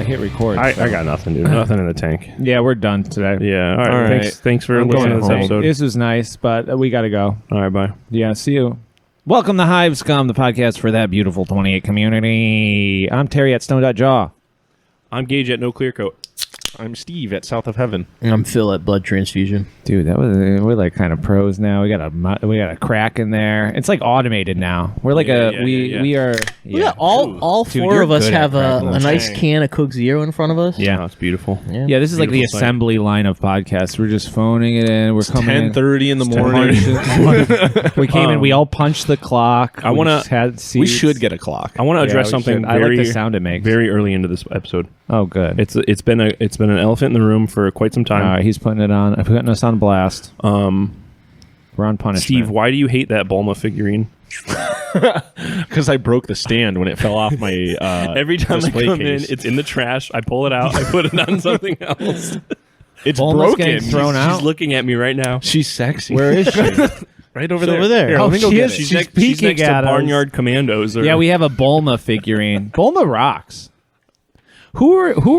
hit record. I got nothing, dude. Nothing in the tank. Yeah, we're done today. Yeah. All right. All right. Thanks for I'm listening to going this home. episode. This was nice, but we got to go. All right. Bye. Yeah, see you. Welcome to Hive Scum, the podcast for that beautiful 28 community. I'm Terry at Stone.jaw. I'm Gage at No Clear Coat. I'm Steve at South of Heaven. And I'm Phil at Blood Transfusion. Dude, we're like kind of pros now. We got a crack in there. It's like automated now. We're like we are. Yeah, all Dude, four you're of us good at have cracking a those. nice can of Coke Zero in front of us. Yeah. Oh, it's beautiful. Yeah, this is like the Beautiful sight. assembly line of podcasts. We're just phoning it in. We're coming in. 10:30 in the morning. We came in. We all punched the clock. I wanna- We should get a clock. I want to address we something should. I very, like the sound it makes. very early into this episode. Oh, good. It's been an elephant in the room for quite some time. All right, he's putting us on blast. We're on punishment. Steve, why do you hate that Bulma figurine? Because I broke the stand when it fell off my Every time I display come case. in, it's in the trash. I pull it out. I put it on something else. It's Bulma's broken. getting thrown out. She's looking at me right now. She's sexy. Where is she? Right over Over there. Here, Oh, let me go she get is. it. She's next peeking to at us. Barnyard Commandos. Yeah, we have a Bulma figurine. Bulma rocks. Who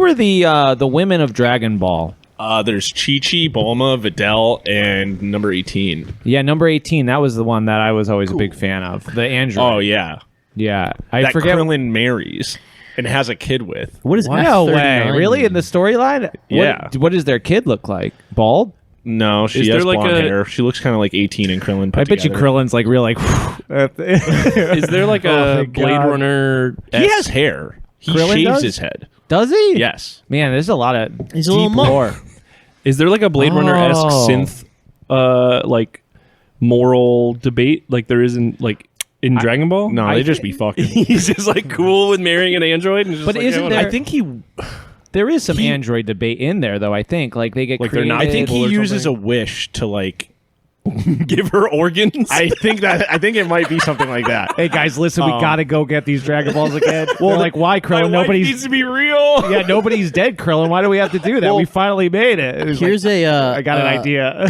are the women of Dragon Ball? There's Chi-Chi, Bulma, Videl, and number 18. Yeah, number 18. That was the one that I was always a big fan of. The android. Oh, yeah. yeah. I That forget. Krillin marries and has a kid with. What is No way. F39 Really? mean? In the storyline? Yeah. What does their kid look like? Bald? No, she Is there has like blonde a- hair. She looks kind of like 18 and Krillin put I bet you together. Krillin's like real like. Is there like Oh my a Blade God. Runner? He has hair. He Krillin shaves does? his head. Does he? Yes. Man, there's a lot of He's a deep little monk. lore. Is there like a Blade Runner-esque Oh. synth, like moral debate like there is in Dragon Ball? No, I they just thi- be fucking. He's just like cool with marrying an android. And just But like, isn't yeah, there- whatever. I think he. There is some android debate in there, though. I think like they get Like they're created. not I think he or uses a something? wish to like. give her organs? I think it might be something like that. Hey guys, listen, we gotta go get these Dragon Balls again. Well, like, why, My Krillin? wife Nobody's needs to be real. yeah, nobody's dead, Krillin. Why do we have to do that? Well, we finally made it. It was Here's like, I I got an idea.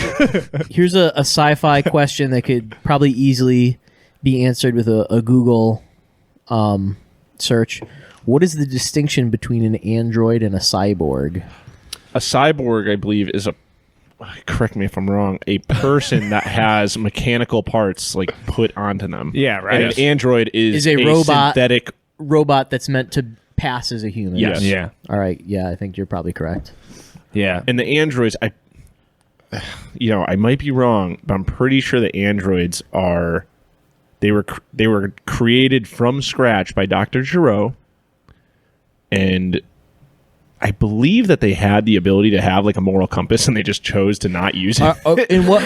Here's a sci-fi question that could probably easily be answered with a Google search. What is the distinction between an android and a cyborg? A cyborg, I believe, is a. Correct me if I'm wrong. A person that has mechanical parts like put onto them. Yeah, right. And an android is a robot. synthetic. Robot that's meant to pass as a human. Yes. yeah, All right. Yeah, I think you're probably correct. yeah. And the androids, I might be wrong, but I'm pretty sure the androids are. They were created from scratch by Dr. Giro, and I believe that they had the ability to have like a moral compass, and they just chose to not use it. And what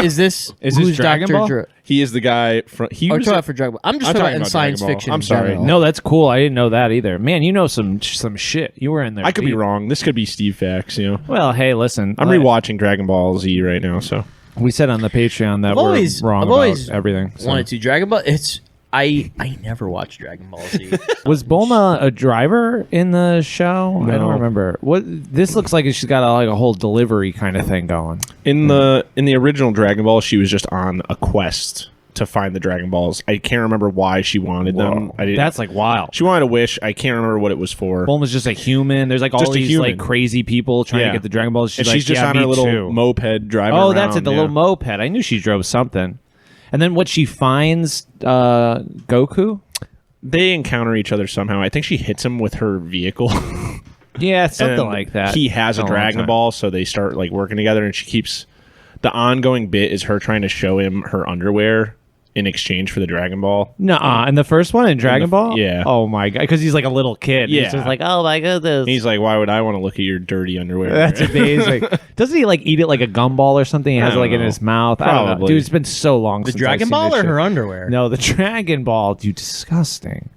is this? Is this who's Dragon Dr. Ball? Dre? He is the guy from. He Or was talking about for Dragon Ball. I'm just I'm talking talking about in about science Dragon Ball. fiction. I'm in sorry. general. No, that's cool. I didn't know that either. Man, you know some shit. You were in there. I could be deep. wrong. This could be Steve Facts. Well, hey, listen. I'm rewatching Dragon Ball Z right now, so We said on the Patreon that I've we're always- wrong I've about always everything. so. Wanted to Dragon Ball. I never watched Dragon Ball Z. Was Bulma a driver in the show? I don't No. remember. What this looks like is she's got a whole delivery kind of thing going. in the original Dragon Ball, she was just on a quest to find the Dragon Balls. I can't remember why she wanted them. I didn't, That's like wild. she wanted a wish. I can't remember what it was for. Bulma's just a human. There's like all Just a these human. like crazy people trying to Yeah. get the Dragon Balls. and She's, she's just on her little moped driving Oh, around. that's it. The little moped. I knew she drove something. And then what she finds Goku. They encounter each other somehow. I think she hits him with her vehicle. Yeah, something And like that. He has a Been long Dragon time. Ball, so they start like working together, and she keeps the ongoing bit is her trying to show him her underwear in exchange for the Dragon Ball. Nuh-uh. In the first one in Dragon Ball? yeah. Oh my god. Because he's like a little kid. Yeah. He's just like, oh my goodness. He's like, why would I want to look at your dirty underwear? That's amazing. Doesn't he like eat it like a gumball or something? He has it don't like in know. his mouth. I don't know. Probably. Dude, it's been so long The since Dragon I've seen Ball this or shit. her underwear? No, the Dragon Ball. Dude, disgusting.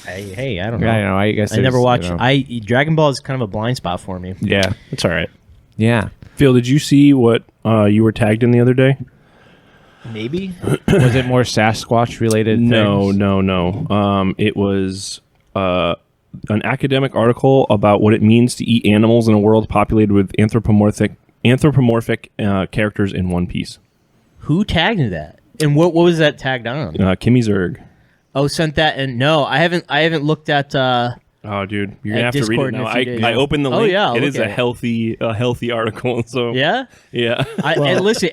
Hey, I don't know. I know. I guess I never there's, watched. you know. Dragon Ball is kind of a blind spot for me. Yeah. It's all right. Yeah. Phil, did you see what you were tagged in the other day? Maybe. Was it more Sasquatch related? No. things? It was an academic article about what it means to eat animals in a world populated with anthropomorphic characters in One Piece. Who tagged that? And what was that tagged on? Kimmy Zerg. Oh, sent that, and no, I haven't looked at Oh, dude, you're gonna At have to read it Discord in now. a few days. I opened the Oh, link. yeah, it look is at a it. healthy article. So Yeah. yeah. And listen,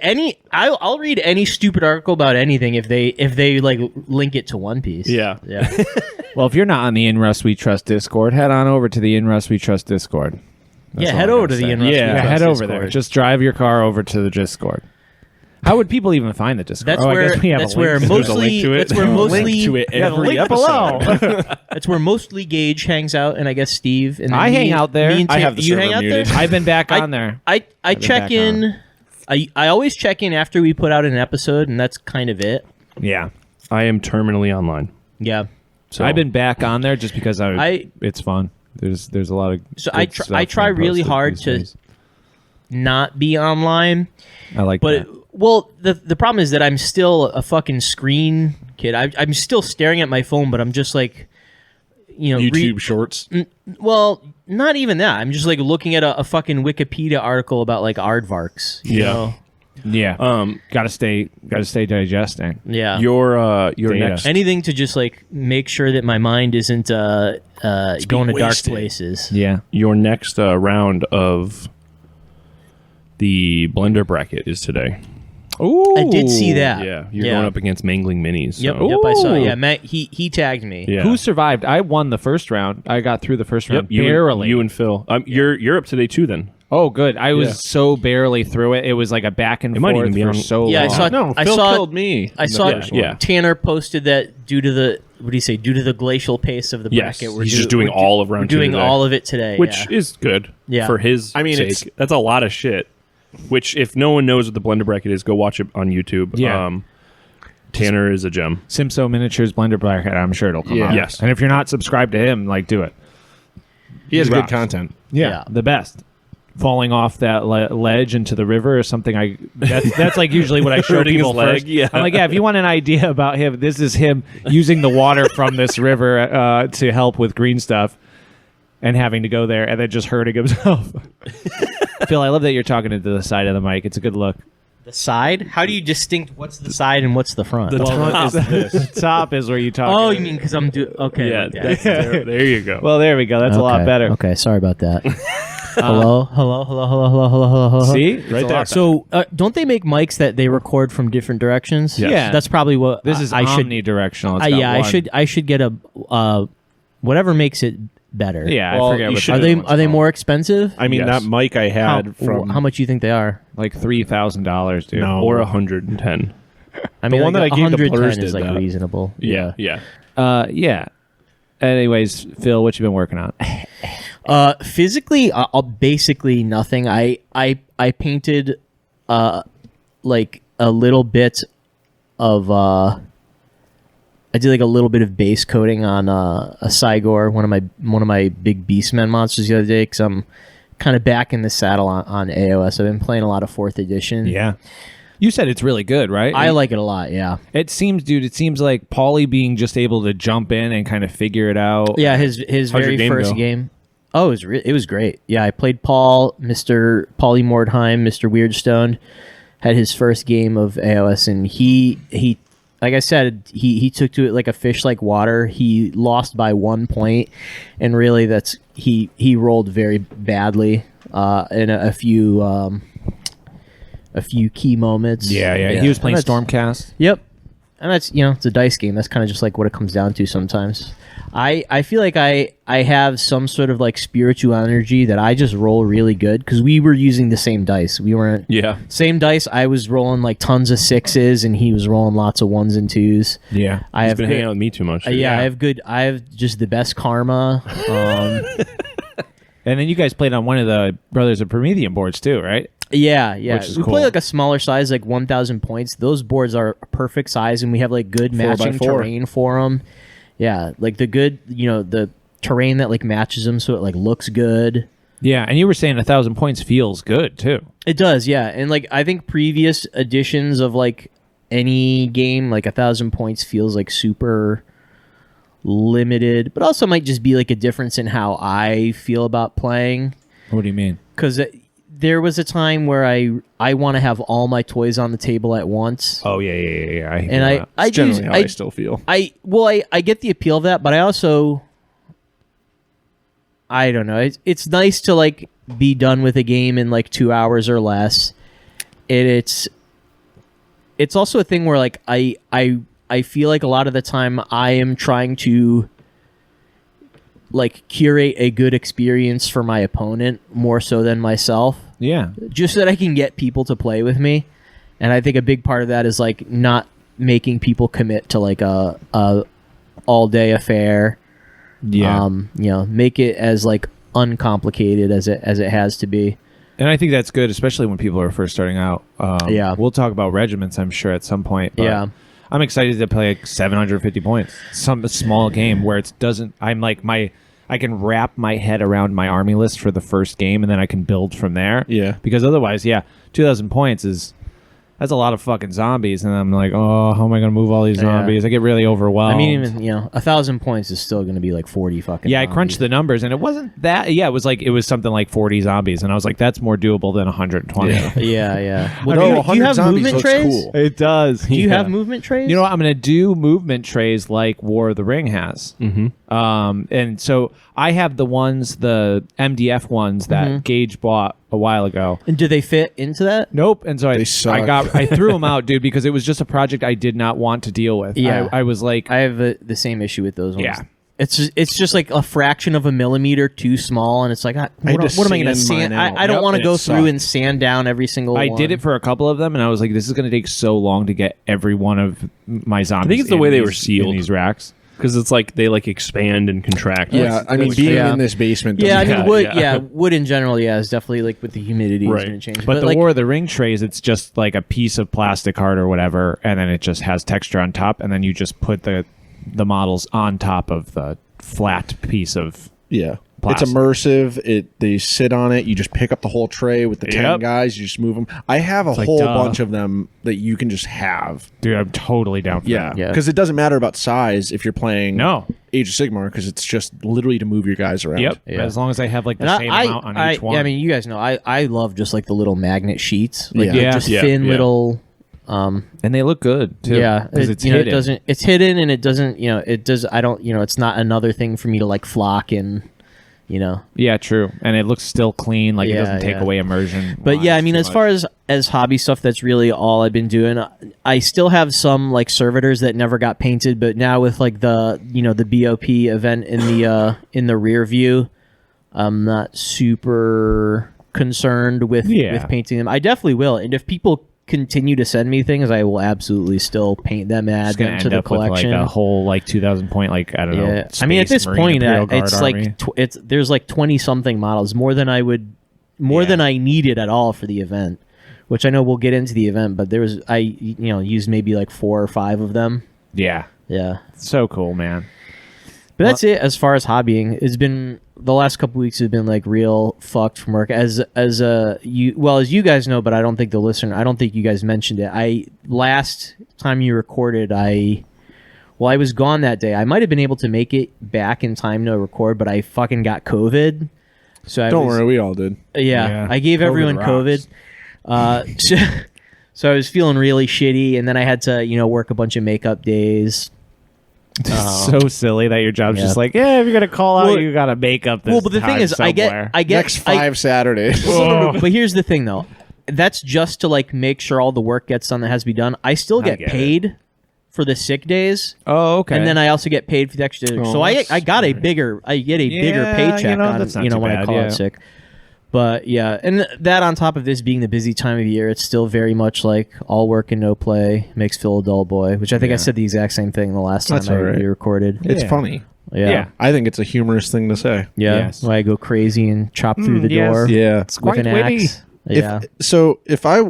I'll read any stupid article about anything if they like link it to One Piece. Yeah. Yeah. Well, if you're not on the In Rust We Trust Discord, head on over to the In Rust We Trust Discord. That's all head I over gotta to the say. In Rust We Yeah, Trust head over Discord. there. Just drive your car over to the Discord. How would people even find the Discord? That's I where guess we have that's a link. where There's a link mostly to it. that's where mostly Link to it Yeah, the every link episode. below. that's where mostly Gage hangs out, and I guess Steve. And then I hang out there. me and I Tim- have the you server hang out muted. there. I've been back I- on there. I been check back in. I always check in after we put out an episode, and that's kind of it. Yeah. I am terminally online. Yeah. So I've been back on there just because I- it's fun. There's a lot of So good I stuff try being really posted hard these to days. not be online, I like but that. well, the problem is that I'm still a fucking screen kid. I'm still staring at my phone, but I'm just like, YouTube Shorts. well, not even that. I'm just like looking at a fucking Wikipedia article about like aardvarks. You Yeah. know? Yeah. Gotta stay digesting. Yeah. your Data. next Anything to just like make sure that my mind isn't going to dark wasted. places. Yeah. your next round of the blender bracket is today. Ooh. I did see that. Yeah, you're going up against Mangling Minis. Yep, So. yep, I saw. Ooh. Yeah, Matt, he tagged me. Yeah. Who survived? I won the first round. I got through the first Yep, round you barely. you and Phil. You're up today too. Then Oh, good. I was Yeah. so barely through it. It was like a back and It might forth even be for on- so Yeah, I long. saw. No, I Phil saw. killed me. I in the saw. first one. Yeah. Tanner posted that due to the what do you say? Due to the glacial pace of the yes, bracket, he's just doing all of we're round two doing today, all of it today, which yeah. is good. Yeah. for his. I mean, sake. it's- that's a lot of shit. Which, if no one knows what the blender bracket is, go watch it on YouTube. Yeah. Tanner is a gem. Simso Miniatures Blender Bracket. I'm sure it'll come Yeah. out. Yes. And if you're not subscribed to him, like, do it. He has He good rocks. content. Yeah. The best. Falling off that ledge into the river or something. That's like usually what I show Hurting his people leg, first. yeah. I'm like, yeah, if you want an idea about him, this is him using the water from this river to help with green stuff and having to go there and then just hurting himself. Phil, I love that you're talking into the side of the mic. It's a good look. The side? How do you distinct what's the side and what's the front? The top. The top is where you talk. Oh, you mean because I'm okay. Yeah, okay. that's, there you go. Well, there we go. That's a lot better. Okay, sorry about that. Hello. See? Right there. So, don't they make mics that they record from different directions? Yes. Yeah. That's probably what This is I should. omnidirectional. It's got Yeah, one. I should get a whatever makes it better. Yeah, Well, I forget you what should- the Are they other one's are they called. more expensive? I mean, Yes. that mic I had from how much you think they are? like $3,000, dude? No. Or 110. I mean, one like that I gave to 110 Blerz is did like that. reasonable. Yeah. Yeah. Anyways, Phil, what you been working on? Physically, I'll basically nothing. I painted like a little bit of I did like a little bit of base coating on a Cygor, one of my big Beastman monsters the other day, because I'm kind of back in the saddle on AOS. I've been playing a lot of 4th edition. Yeah. You said it's really good, right? I like it a lot. Yeah, It seems, dude. It seems like Pauly being just able to jump in and kind of figure it out. yeah. His How's your very game first go? game. Oh, it was great. Yeah, I played Pauly Mordheim, Mr. Weirdstone. Had his first game of AOS, and he like I said, he took to it like a fish like water. He lost by 1 point, and really he rolled very badly in a few key moments. Yeah. He was playing And that's- Stormcast. Yep. And that's, it's a dice game. That's kind of just like what it comes down to sometimes. I feel like I have some sort of like spiritual energy that I just roll really good because we were using the same dice. We weren't Yeah. same dice. I was rolling like tons of 6s and he was rolling lots of 1s and 2s. Yeah. I He's have been good, hanging out with me too much. yeah, I have just the best karma. And then you guys played on one of the Brothers of Promethium boards too, right? Yeah. Which is We cool. play like a smaller size, like 1,000 points. Those boards are perfect size, and we have like good 4x4. matching terrain for them. Yeah, like the good, the terrain that like matches them, so it like looks good. Yeah. And you were saying 1,000 points feels good too. It does, yeah. And like I think previous editions of like any game, like 1,000 points feels like super limited, but also might just be like a difference in how I feel about playing. What do you mean? Because there was a time where I want to have all my toys on the table at once. Oh yeah. And I It's generally do, how I still feel. I get the appeal of that, but I also I don't know. It's nice to like be done with a game in like 2 hours or less. It's also a thing where like I feel like a lot of the time I am trying to like curate a good experience for my opponent more so than myself, Yeah. just so that I can get people to play with me. And I think a big part of that is like not making people commit to like a all day affair. Yeah. You know, make it as like uncomplicated as it has to be. And I think that's good, especially when people are first starting out. Yeah. We'll talk about regiments, I'm sure, at some point. But Yeah. I'm excited to play like 750 points. Some small game where it doesn't. I'm like I can wrap my head around my army list for the first game, and then I can build from there. Yeah. Because otherwise, 2,000 points that's a lot of fucking zombies, and I'm like, oh, how am I going to move all these zombies? I get really overwhelmed. I mean, even 1,000 points is still going to be like 40 fucking. Yeah, I zombies. crunched the numbers, and it wasn't that. Yeah, it was something like 40 zombies, and I was like, that's more doable than 120. Yeah. Well, No, do you 100 have zombies movement looks trays? cool. It does. Do you have movement trays? You know what? I'm going to do movement trays like War of the Ring has. Mm-hmm. And so I have the MDF ones that Gage bought a while ago. And do they fit into that? Nope. And so They suck. I threw them out, dude, because it was just a project I did not want to deal with. Yeah. I was like, I have the same issue with those ones. Yeah. It's just like a fraction of a millimeter too small, and it's like, what am I going to sand sand? mine out. I don't Yep, want to it go sucked. through and sand down every single one. I did it for a couple of them, and I was like, this is going to take so long to get every one of my zombies. I think it's the in way they were these- sealed. in these racks. Because it's like they like expand and contract. Yeah, I mean, being Yeah. in this basement. Yeah, I doesn't mean, help. wood. Wood in general, is definitely like with the humidity Right. is going to change. But the like, War of the Ring trays, it's just like a piece of plastic card or whatever, and then it just has texture on top, and then you just put the models on top of the flat piece of. Yeah. Plastic. It's immersive. They sit on it. You just pick up the whole tray with the 10 Yep. guys. You just move them. I have a like, whole duh. bunch of them that you can just have. Dude, I'm totally down for Yeah. that. Yeah. Because it doesn't matter about size if you're playing No. Age of Sigmar, because it's just literally to move your guys around. Yep. Yeah. As long as I have like the and same amount on each one. Yeah, I mean, you guys know, I love just like the little magnet sheets, like Yeah. they're Yeah. just Yeah. thin Yeah. little. and they look good too. Yeah, because it's it hidden. doesn't. It's hidden, and it doesn't. It does. I don't. It's not another thing for me to like flock and. Yeah, true. And it looks still clean. Like it Yeah, doesn't take yeah. away immersion. But yeah, I lines mean, too as much. far as hobby stuff, that's really all I've been doing. I still have some like servitors that never got painted, but now with like the the BOP event in the rear view, I'm not super concerned with painting them. I definitely will, and if people continue to send me things, I will absolutely still paint them and add It's gonna them to end the up with collection. like a whole like 2,000 point I don't know. Yeah, I mean, at Space this Marine point, Imperial Guard it's army. like there's like 20 something models, more than I needed at all for the event, which I know we'll get into the event. But I used maybe like 4 or 5 of them. Yeah, Yeah, so cool, man. but that's it as far as hobbying. It's been the last couple weeks have been like real fucked from work. As you guys know, but I don't think you guys mentioned it. Last time you recorded, I was gone that day. I might have been able to make it back in time to record, but I fucking got COVID. So Don't worry, we all did. Yeah. I gave COVID everyone rocks. COVID. So I was feeling really shitty, and then I had to work a bunch of makeup days. It's so silly that your job's Yeah. just like, if you're gonna call out, Well- you gotta make up this. Well, but the thing time is, I somewhere. get Next 5 Saturdays. But here's the thing, though. That's just to like make sure all the work gets done that has to be done. I still get get it. paid for the sick days, Oh, okay. and then I also get paid for the extra. So I that's get a bigger paycheck on that's not too when I bad, call yeah. it sick. But yeah, and that on top of this being the busy time of year, it's still very much like all work and no play makes Phil a dull boy. Which I think I said the exact same thing the last time That's all right. we recorded. It's Yeah. funny. Yeah. Yeah. I think it's a humorous thing to say. Yeah, Yes. why I go crazy and chop through the yes. door Yeah. it's with quite an witty. axe. Yeah, If I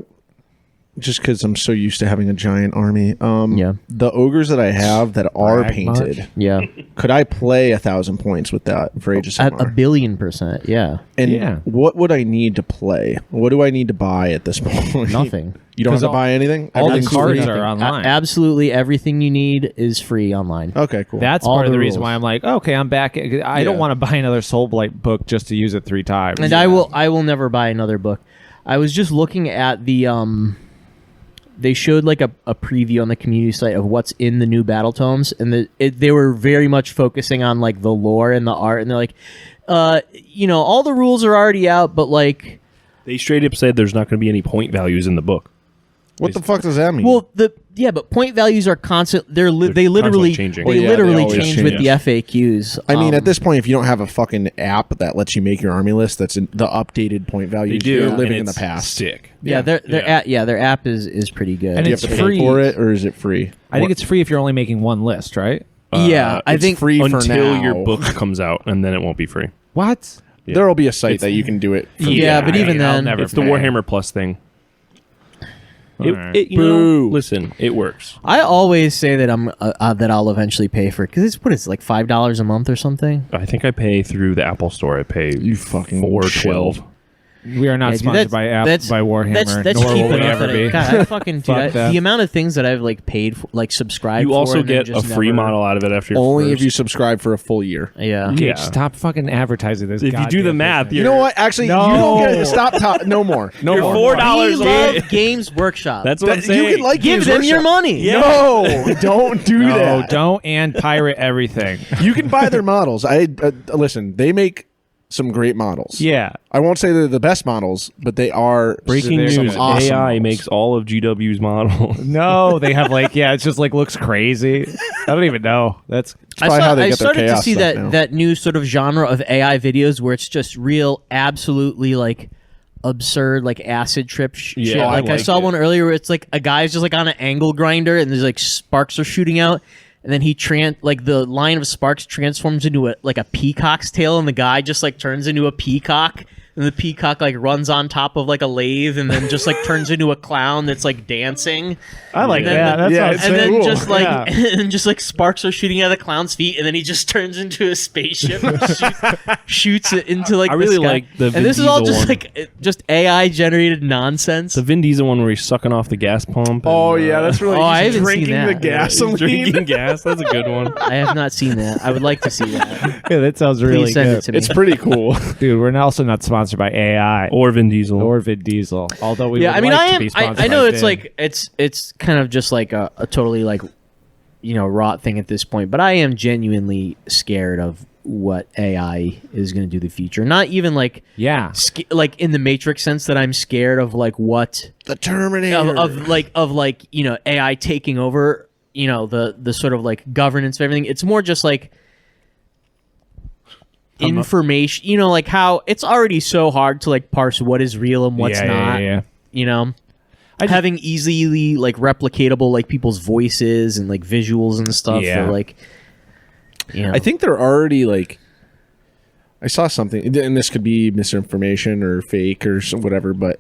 just because I'm so used to having a giant army, Yeah. the ogres that I have that are Brag painted, much? yeah, could I play 1,000 points with that for Age of at Sigmar? 1,000,000,000%. Yeah, And Yeah. what would I need to play? What do I need to buy at this point? nothing. You don't have 'Cause to all- buy anything? all the Everything's cards free? are online. Absolutely everything you need is free online. Okay, cool. That's all part of the the reason rules. why I'm like, okay, I'm back. I don't Yeah. want to buy another Soulblight book just to use it 3 times. And I will never buy another book. I was just looking at the they showed like a preview on the community site of what's in the new battle tomes, and they were very much focusing on like the lore and the art, and they're like, all the rules are already out, but like They straight up said there's not going to be any point values in the book. What the fuck does that mean? well but point values are constant. They literally constantly changing. They Well, yeah, literally they always change change. with the FAQs. I mean, at this point, if you don't have a fucking app that lets you make your army list, that's in the updated point values. You're living in the past. Sick. their app is pretty good. And Do you it's have to pay free. for it, or is it free? I think it's free if you're only making one list, right? I It's think free for Until now. your book comes out, and then it won't be free. What? Yeah. There will be a site that you can do it. For Yeah, but even I'll then- never It's the pay. Warhammer Plus thing. Alright. Boo. Listen, it works. I always say that that I'll eventually pay for it because it's like $5 a month or something. I think I pay through the Apple Store. I pay You fucking $4.12. We are not Yeah, dude, sponsored by Warhammer. That's nor cheap will we enough ever that be. God, I fucking dude, Fuck that. the amount of things that I've like paid for, like subscribed. You for also and then get a just free never- model out of it after your Only if first. you subscribe for a full year. Yeah. Gage, Yeah. stop fucking advertising this. If you do the goddamn math, business. You know what? Actually, No. you don't get stop. No more. No You're more. $4 We a love month. Games Workshop. That's what I'm That- saying. you can like Give Games them your Workshop. money. Yeah. No, don't do No, that. don't and pirate everything. You can buy their models. Listen. They make some great models. Yeah. I won't say they're the best models, but they are. Breaking There's some news: awesome AI models. makes all of GW's models. No, they have like it's just like looks crazy. I don't even know. That's probably how they I get their started to chaos see stuff that now. that new sort of genre of AI videos where it's just real, absolutely like absurd, like acid trip shit. I Like I like saw it. one earlier where it's like a guy's just like on an angle grinder and there's like sparks are shooting out. And then the line of sparks transforms into a peacock's tail, and the guy just like turns into a peacock, and the peacock like runs on top of like a lathe, and then just like turns into a clown that's like dancing. I like And then that. That yeah, sounds it's And so then cool. just like Yeah. and just like sparks are shooting out of the clown's feet, and then he just turns into a spaceship and shoots it into like I the really sky. like the Vin and this is all Diesel just one. like just AI generated nonsense. The Vin Diesel one where he's sucking off the gas pump. Oh and, yeah, that's really. Oh, I he's haven't seen drinking that. the gasoline. drinking gas. That's a good one. I have not seen that. I would like to see that. Yeah, that sounds really Please send good. it to me. It's pretty cool. Dude, we're also not sponsored by AI Or Vin Diesel. or Vin Diesel. Although we Yeah, would I mean, like I to am. be sponsored I know by it's Vin. like it's kind of just like a totally like rot thing at this point. But I am genuinely scared of what AI is going to do in the future. Not even like like in the Matrix sense that I'm scared of like what The Terminator. of AI taking over. The sort of like governance of everything. It's more just like information. Like how it's already so hard to like parse what is real and what's not. Yeah. Having easily like replicatable like people's voices and like visuals and stuff. Yeah. For, like, I think they're already like. I saw something, and this could be misinformation or fake or whatever, but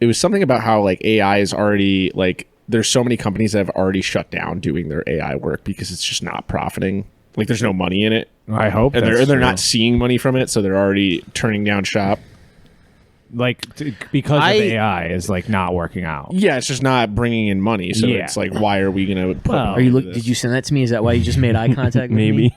it was something about how like AI is already like. There's so many companies that have already shut down doing their AI work because it's just not profiting. Like there's no money in it, I hope and that's they're true. not seeing money from it, so they're already turning down shop. Because of AI is like not working out. Yeah, it's just not bringing in money. So Yeah. it's like, why are we gonna? Put Well, money into Did this? you send that to me? Is that why you just made eye contact? with Maybe. me?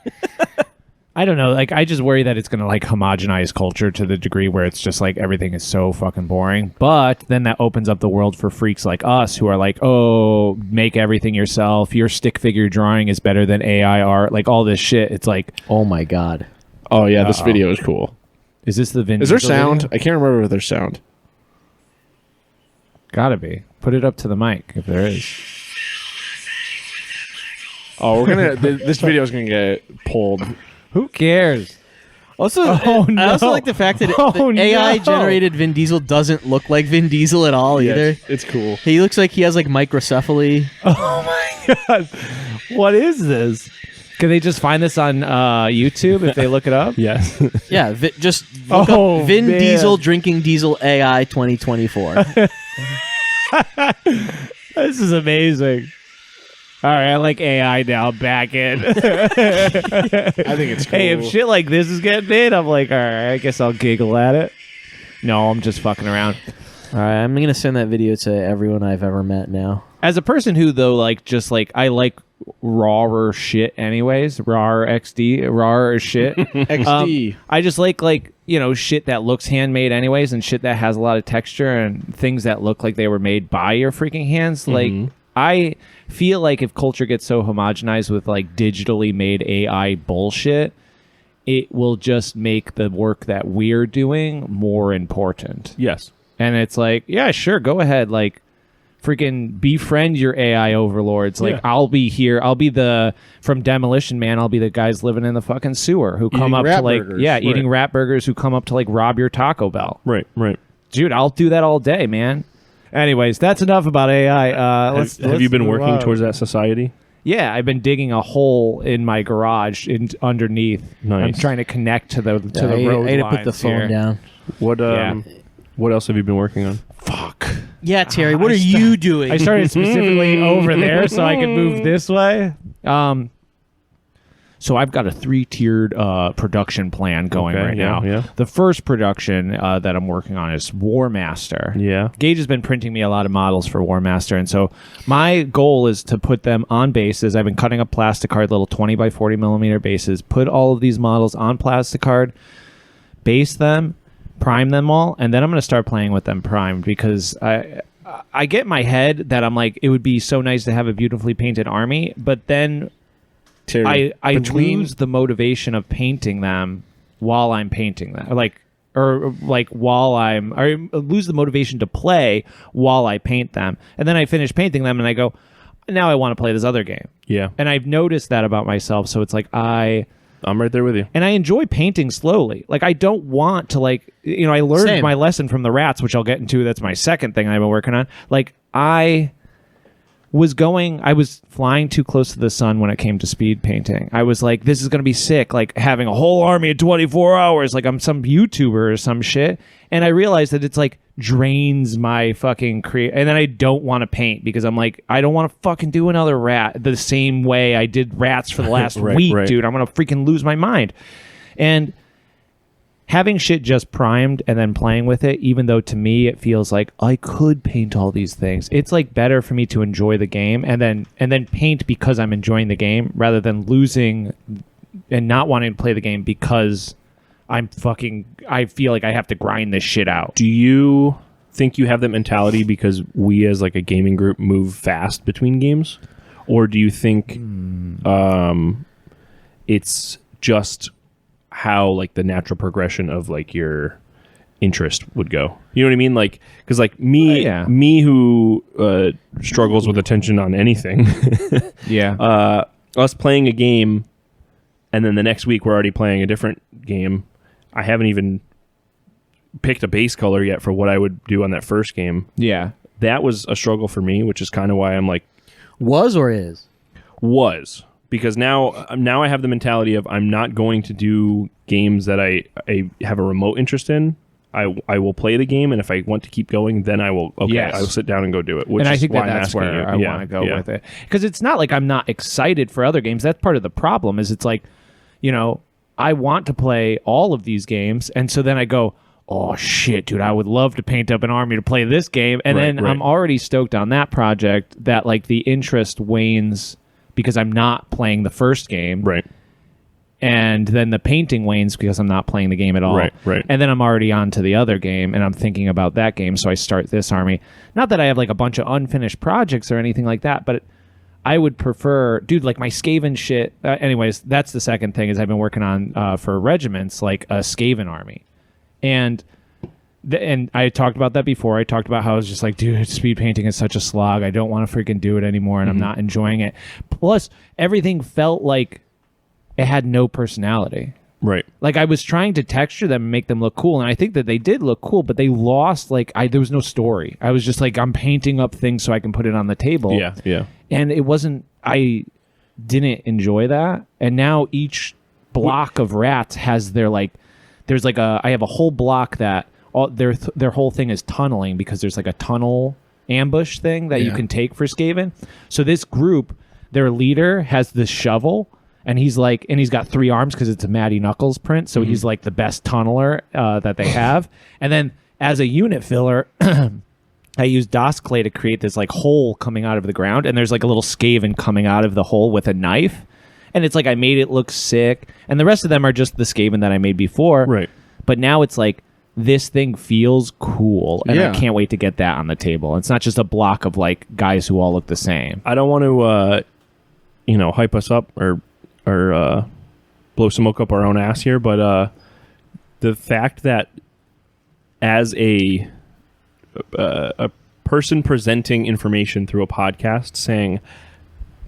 I don't know. Like, I just worry that it's going to like homogenize culture to the degree where it's just like everything is so fucking boring. But then that opens up the world for freaks like us who are like, oh, make everything yourself. Your stick figure drawing is better than AI art. Like all this shit. It's like, Oh my god. Oh yeah, this video is cool. is this the Vin Is there Diesel sound? video? I can't remember if there's sound. Gotta be. Put it up to the mic if there is. Oh, we're gonna. This video is gonna get pulled. Who cares? Also, Oh, I also no. like the fact that Oh, the AI no. generated Vin Diesel doesn't look like Vin Diesel at all either. It's cool. He looks like he has like microcephaly. Oh my god. What is this? Can they just find this on YouTube if they look it up? Yes. Yeah, just look Oh, up Vin man. Diesel drinking diesel AI 2024. This is amazing. All right, I like AI now. Back in. I think it's cool. Hey, if shit like this is getting made, I'm like, all right, I guess I'll giggle at it. No, I'm just fucking around. All right, I'm gonna send that video to everyone I've ever met now. As a person who, though, like, just like I like rawer shit anyways. Raw XD, raw shit. XD. I just like shit that looks handmade anyways, and shit that has a lot of texture and things that look like they were made by your freaking hands. Like, I feel like if culture gets so homogenized with like digitally made AI bullshit, it will just make the work that we're doing more important. Yes. And it's like, yeah, sure, go ahead. Like, freaking befriend your AI overlords. Like, I'll be here. I'll be from Demolition Man, I'll be the guys living in the fucking sewer who come up to like, eating rat burgers, who come up to like rob your Taco Bell. Right. Dude, I'll do that all day, man. Anyways, that's enough about AI. Have you been working towards that society? Yeah, I've been digging a hole in my garage underneath. Nice. I'm trying to connect to the road I had to put the phone down. What else have you been working on? Fuck. Yeah, Terry, what are you doing? I started specifically over there so I could move this way. So I've got a 3-tiered production plan going now. Yeah. The first production that I'm working on is War Master. Yeah. Gage has been printing me a lot of models for War Master, and so my goal is to put them on bases. I've been cutting up plasticard, little 20 by 40 millimeter bases, put all of these models on plasticard, base them, prime them all, and then I'm going to start playing with them primed, because I get in my head that I'm like, it would be so nice to have a beautifully painted army, but then I lose the motivation of painting them while I'm painting them. I lose the motivation to play while I paint them. And then I finish painting them and I go, now I want to play this other game. Yeah. And I've noticed that about myself. So it's like I'm right there with you. And I enjoy painting slowly. Like, I don't want to, like, I learned my lesson from the rats, which I'll get into. That's my second thing I've been working on. Like, I was flying too close to the sun when it came to speed painting. I was like, this is going to be sick. Like, having a whole army in 24 hours. Like, I'm some YouTuber or some shit. And I realized that it's like drains my fucking and then I don't want to paint because I'm like, I don't want to fucking do another rat the same way I did rats for the last week, dude. I'm going to freaking lose my mind. And having shit just primed and then playing with it, even though to me it feels like I could paint all these things, it's like better for me to enjoy the game and then paint because I'm enjoying the game, rather than losing and not wanting to play the game because I feel like I have to grind this shit out. Do you think you have that mentality because we as like a gaming group move fast between games? Or do you think it's just how like the natural progression of like your interest would go? You know what I mean? Like, because like me who struggles with attention on anything, us playing a game and then the next week we're already playing a different game. I haven't even picked a base color yet for what I would do on that first game. Yeah. That was a struggle for me, which is kind of why I'm like... Was or is? Was. Because now I have the mentality of I'm not going to do games that I have a remote interest in. I will play the game, and if I want to keep going, then I will I will sit down and go do it. Which and I is think why that's where I want to go with it. Because it's not like I'm not excited for other games. That's part of the problem, is it's like, I want to play all of these games, and so then I go, oh shit, dude, I would love to paint up an army to play this game, and then I'm already stoked on that project that like the interest wanes because I'm not playing the first game. Right. And then the painting wanes because I'm not playing the game at all. Right. And then I'm already on to the other game, and I'm thinking about that game, so I start this army. Not that I have like a bunch of unfinished projects or anything like that, but I would prefer, dude, like my Skaven shit. Anyways, that's the second thing is I've been working on for regiments, like a Skaven army. And I talked about that before. I talked about how I was just like, dude, speed painting is such a slog. I don't want to freaking do it anymore, and I'm not enjoying it. Plus, everything felt like it had no personality. Right. Like, I was trying to texture them and make them look cool, and I think that they did look cool, but they lost, like, there was no story. I was just like, I'm painting up things so I can put it on the table. Yeah. And it wasn't, I didn't enjoy that. And now each block of rats has their, like, there's like I have a whole block that their whole thing is tunneling, because there's like a tunnel ambush thing that you can take for Skaven. So this group, their leader has this shovel, and he's got 3 arms because it's a Matty Knuckles print. So he's like the best tunneler that they have. And then as a unit filler, I used DOS clay to create this like hole coming out of the ground, and there's like a little skaven coming out of the hole with a knife, and it's like I made it look sick, and the rest of them are just the skaven that I made before. Right. But now it's like this thing feels cool, and Yeah. I can't wait to get that on the table. It's not just a block of like guys who all look the same. I don't want to, hype us up or blow smoke up our own ass here, but the fact that as a person presenting information through a podcast saying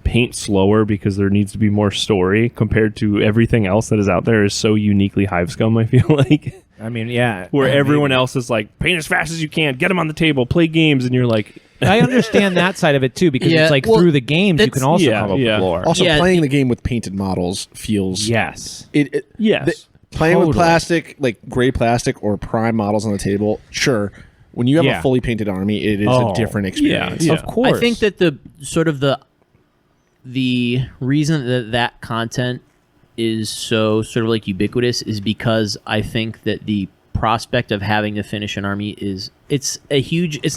paint slower because there needs to be more story compared to everything else that is out there is so uniquely Hive Scum, I feel like. I mean, yeah. Where everyone else is like, paint as fast as you can, get them on the table, play games, and you're like... I understand that side of it too, because Yeah, it's like well, through the games you that's- can also Yeah, come up yeah. with lore. Also, Yeah, playing the game with painted models feels Yes. Yes. playing Totally. with plastic, like gray plastic or prime models on the table. Sure, when you have Yeah. a fully painted army, it is Oh, a different experience. yeah. Of course. I think that the reason that content is so sort of like ubiquitous is because I think that the prospect of having to finish an army it's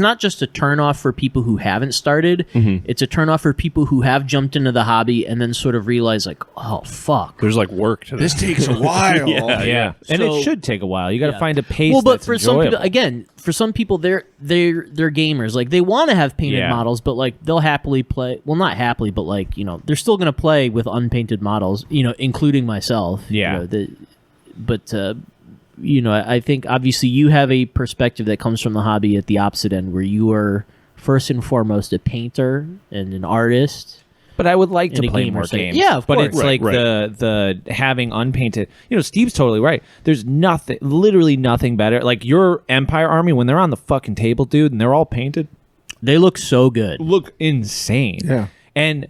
not just a turnoff for people who haven't started. It's a turnoff for people who have jumped into the hobby and then sort of realize like, oh fuck. There's like work to This this. takes a while. Yeah. And So- it should take a while. You got to Yeah. find a pace Well, but that's for some enjoyable. people, again, for some people, they're gamers. Like they want to have painted Yeah. models, but like they'll happily play. Well, not happily, but like they're still gonna play with unpainted models. Including myself. Yeah. I think obviously you have a perspective that comes from the hobby at the opposite end, where you are first and foremost a painter and an artist. But I would like In to a play game or more something. games. Yeah, of but course. it's Right, like the having unpainted. Steve's totally right. There's literally nothing better. Like your Empire army when they're on the fucking table, dude, and they're all painted, They look so good. look insane. Yeah.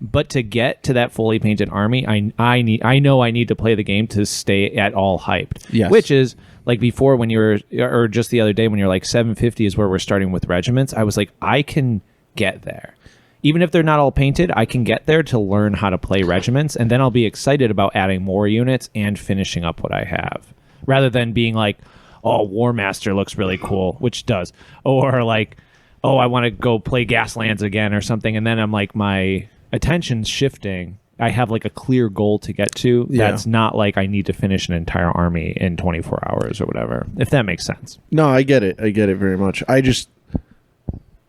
But to get to that fully painted army, I know I need to play the game to stay at all hyped. Yes. Which is like before when you were, or just the other day when you're like 750 is where we're starting with regiments. I was like, I can get there. Even if they're not all painted, I can get there to learn how to play regiments, and then I'll be excited about adding more units and finishing up what I have. Rather than being like, oh, War Master looks really cool, which does. Or like, oh, I want to go play Gaslands again or something, and then I'm like, my attention's shifting. I have like a clear goal to get to. Yeah. That's not like I need to finish an entire army in 24 hours or whatever, if that makes sense. No, I get it. I get it very much.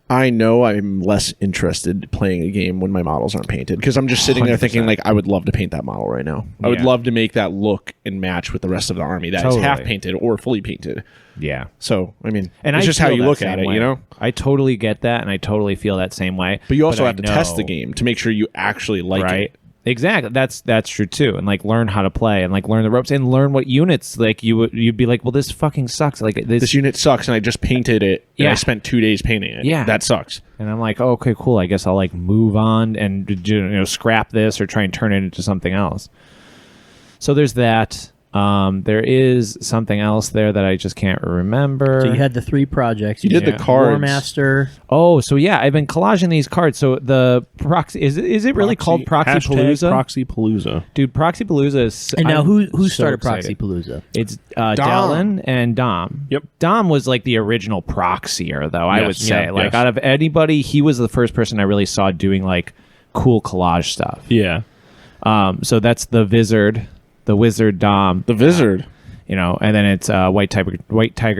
I know I'm less interested playing a game when my models aren't painted because I'm just sitting there thinking 100%. like I would love to paint that model right now. I would Yeah. love to make that look and match with the rest of the army that is Totally. half painted or fully painted. Yeah. So I mean, And it's I just how feel you that look same at it, way. you know. I totally get that, and I totally feel that same way. But you also I have to test the know- game to make sure you actually like right? it. Exactly. That's true too. And like learn how to play and like learn the ropes and learn what units like you'd be like, well, this fucking sucks. Like This unit sucks, and I just painted it. And Yeah. I spent 2 days painting it. Yeah. That sucks. And I'm like, oh, okay, cool. I guess I'll like move on and scrap this or try and turn it into something else. So there's that. There is something else there that I just can't remember. So you had the 3 projects. You did the cards. War Master. Oh, so yeah, I've been collaging these cards. So the proxy is it really called Proxy Palooza? Proxy Palooza. Dude, Proxy Palooza is. And now I'm who so started excited. Proxy Palooza? It's Dallin and Dom. Yep. Dom was like the original proxier, though, I Yes, would say. yeah, Like, yes. out of anybody, he was the first person I really saw doing, like, cool collage stuff. Yeah. So that's the Wizard Dom. The Wizard. And then it's White Tiger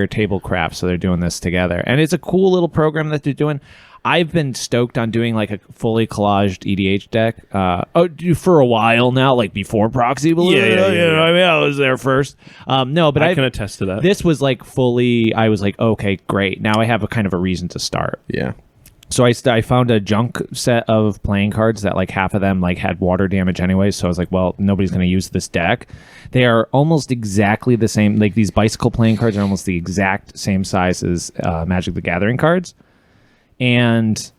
Tablecraft, so they're doing this together. And it's a cool little program that they're doing. I've been stoked on doing like a fully collaged EDH deck for a while now, like before Proxy Palooza. Yeah. I mean, I was there first. No, but I can attest to that. this was like fully, I was like, okay, great. Now I have a kind of a reason to start. Yeah. So I found a junk set of playing cards that like half of them like had water damage anyway. So I was like, well, nobody's going to use this deck. They are almost exactly the same. Like these bicycle playing cards are almost the exact same size as Magic the Gathering cards. And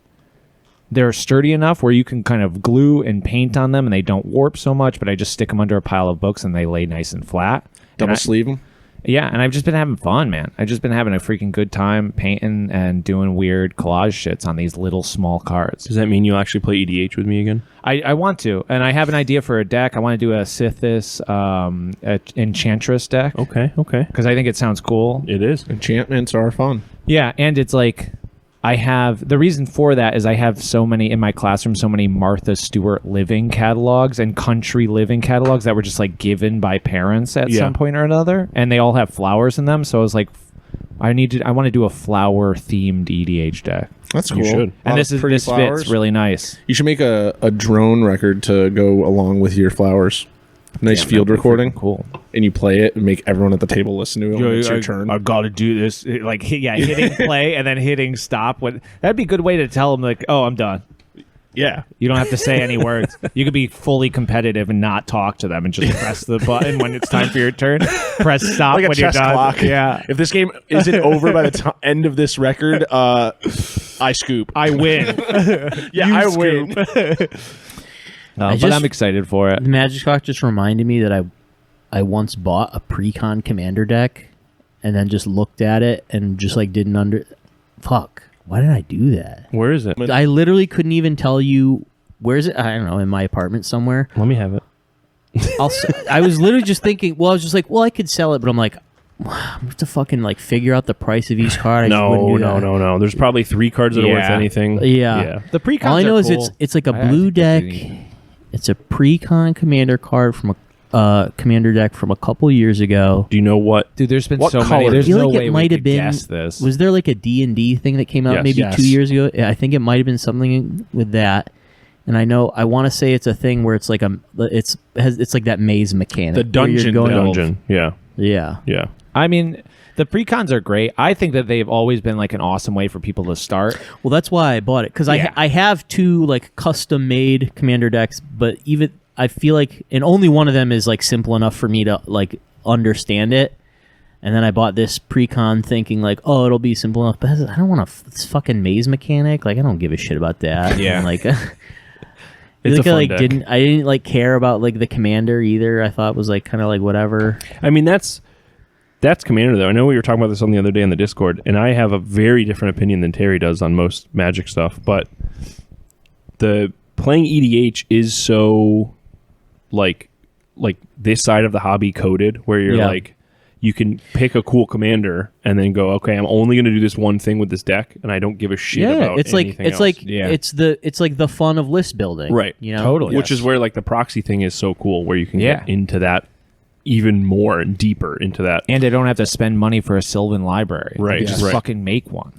they're sturdy enough where you can kind of glue and paint on them and they don't warp so much, but I just stick them under a pile of books and they lay nice and flat. Double And sleeve them. Yeah, and I've just been having fun, man. I've just been having a freaking good time painting and doing weird collage shits on these little small cards. Does that mean you'll actually play EDH with me again? I want to, and I have an idea for a deck. I want to do a Sithis Enchantress deck Okay. because I think it sounds cool. It is. Enchantments are fun. Yeah, and it's like I have the reason for that is I have so many in my classroom, so many Martha Stewart living catalogs and country living catalogs that were just like given by parents at some point or another, and they all have flowers in them. So I was like, I want to do a flower themed EDH deck. That's cool. You should. And this fits really nice. You should make a drone record to go along with your flowers. Nice field recording. Cool. And you play it and make everyone at the table listen to it when it's your turn. I got to do this. Like, hitting play and then hitting stop. That'd be a good way to tell them, like, oh, I'm done. Yeah. You don't have to say any words. You could be fully competitive and not talk to them and just press the button when it's time for your turn. Press stop Like a when you're chess done. clock. Yeah. If this game isn't over by the end of this record, I scoop. I win. I win. But I'm excited for it. The Magic Talk just reminded me that I once bought a pre-con commander deck and then just looked at it and just like didn't fuck. Why did I do that? Where is it? I literally couldn't even tell you where is it. I don't know, in my apartment somewhere. Let me have it. I was literally just thinking. Well, I was just like, well, I could sell it, but I'm like, I have to fucking like figure out the price of each card. No. There's probably 3 cards that are worth anything. Yeah. The pre-cons All I know are is cool. it's like a I blue think they're deck. pretty neat. It's a pre-con commander card from a commander deck from a couple years ago. Do you know what? Dude, there's been What so color? many. There's I feel no like way it we might have could been. guess this. Was there like a D&D thing that came out Yes. maybe Yes. 2 years ago? I think it might have been something with that. And I want to say it's a thing where it's like it's like that maze mechanic. The where you're dungeon going- Dungeon. Yeah. Yeah. I mean, the pre-cons are great. I think that they've always been like an awesome way for people to start. Well, that's why I bought it because Yeah. I have 2 like custom made commander decks, but even I feel like and only one of them is like simple enough for me to like understand it. And then I bought this pre-con thinking like, oh, it'll be simple enough, but I don't want this fucking maze mechanic. Like I don't give a shit about that. Yeah. And, like. It's a I fun deck. didn't like care about like the commander either. I thought it was like kind of like whatever. I mean, that's Commander, though. I know we were talking about this on the other day in the Discord, and I have a very different opinion than Terry does on most Magic stuff, but the playing EDH is so like this side of the hobby coded, where you're like, you can pick a cool commander and then go, okay, I'm only going to do this one thing with this deck, and I don't give a shit about it's like anything it's else. like Yeah. it's like the fun of list building, Right. You know, Totally. which is where like the proxy thing is so cool, where you can Yeah. get into that even more and deeper into that. And I don't have to spend money for a Sylvan library. I Right, can just right. fucking make one.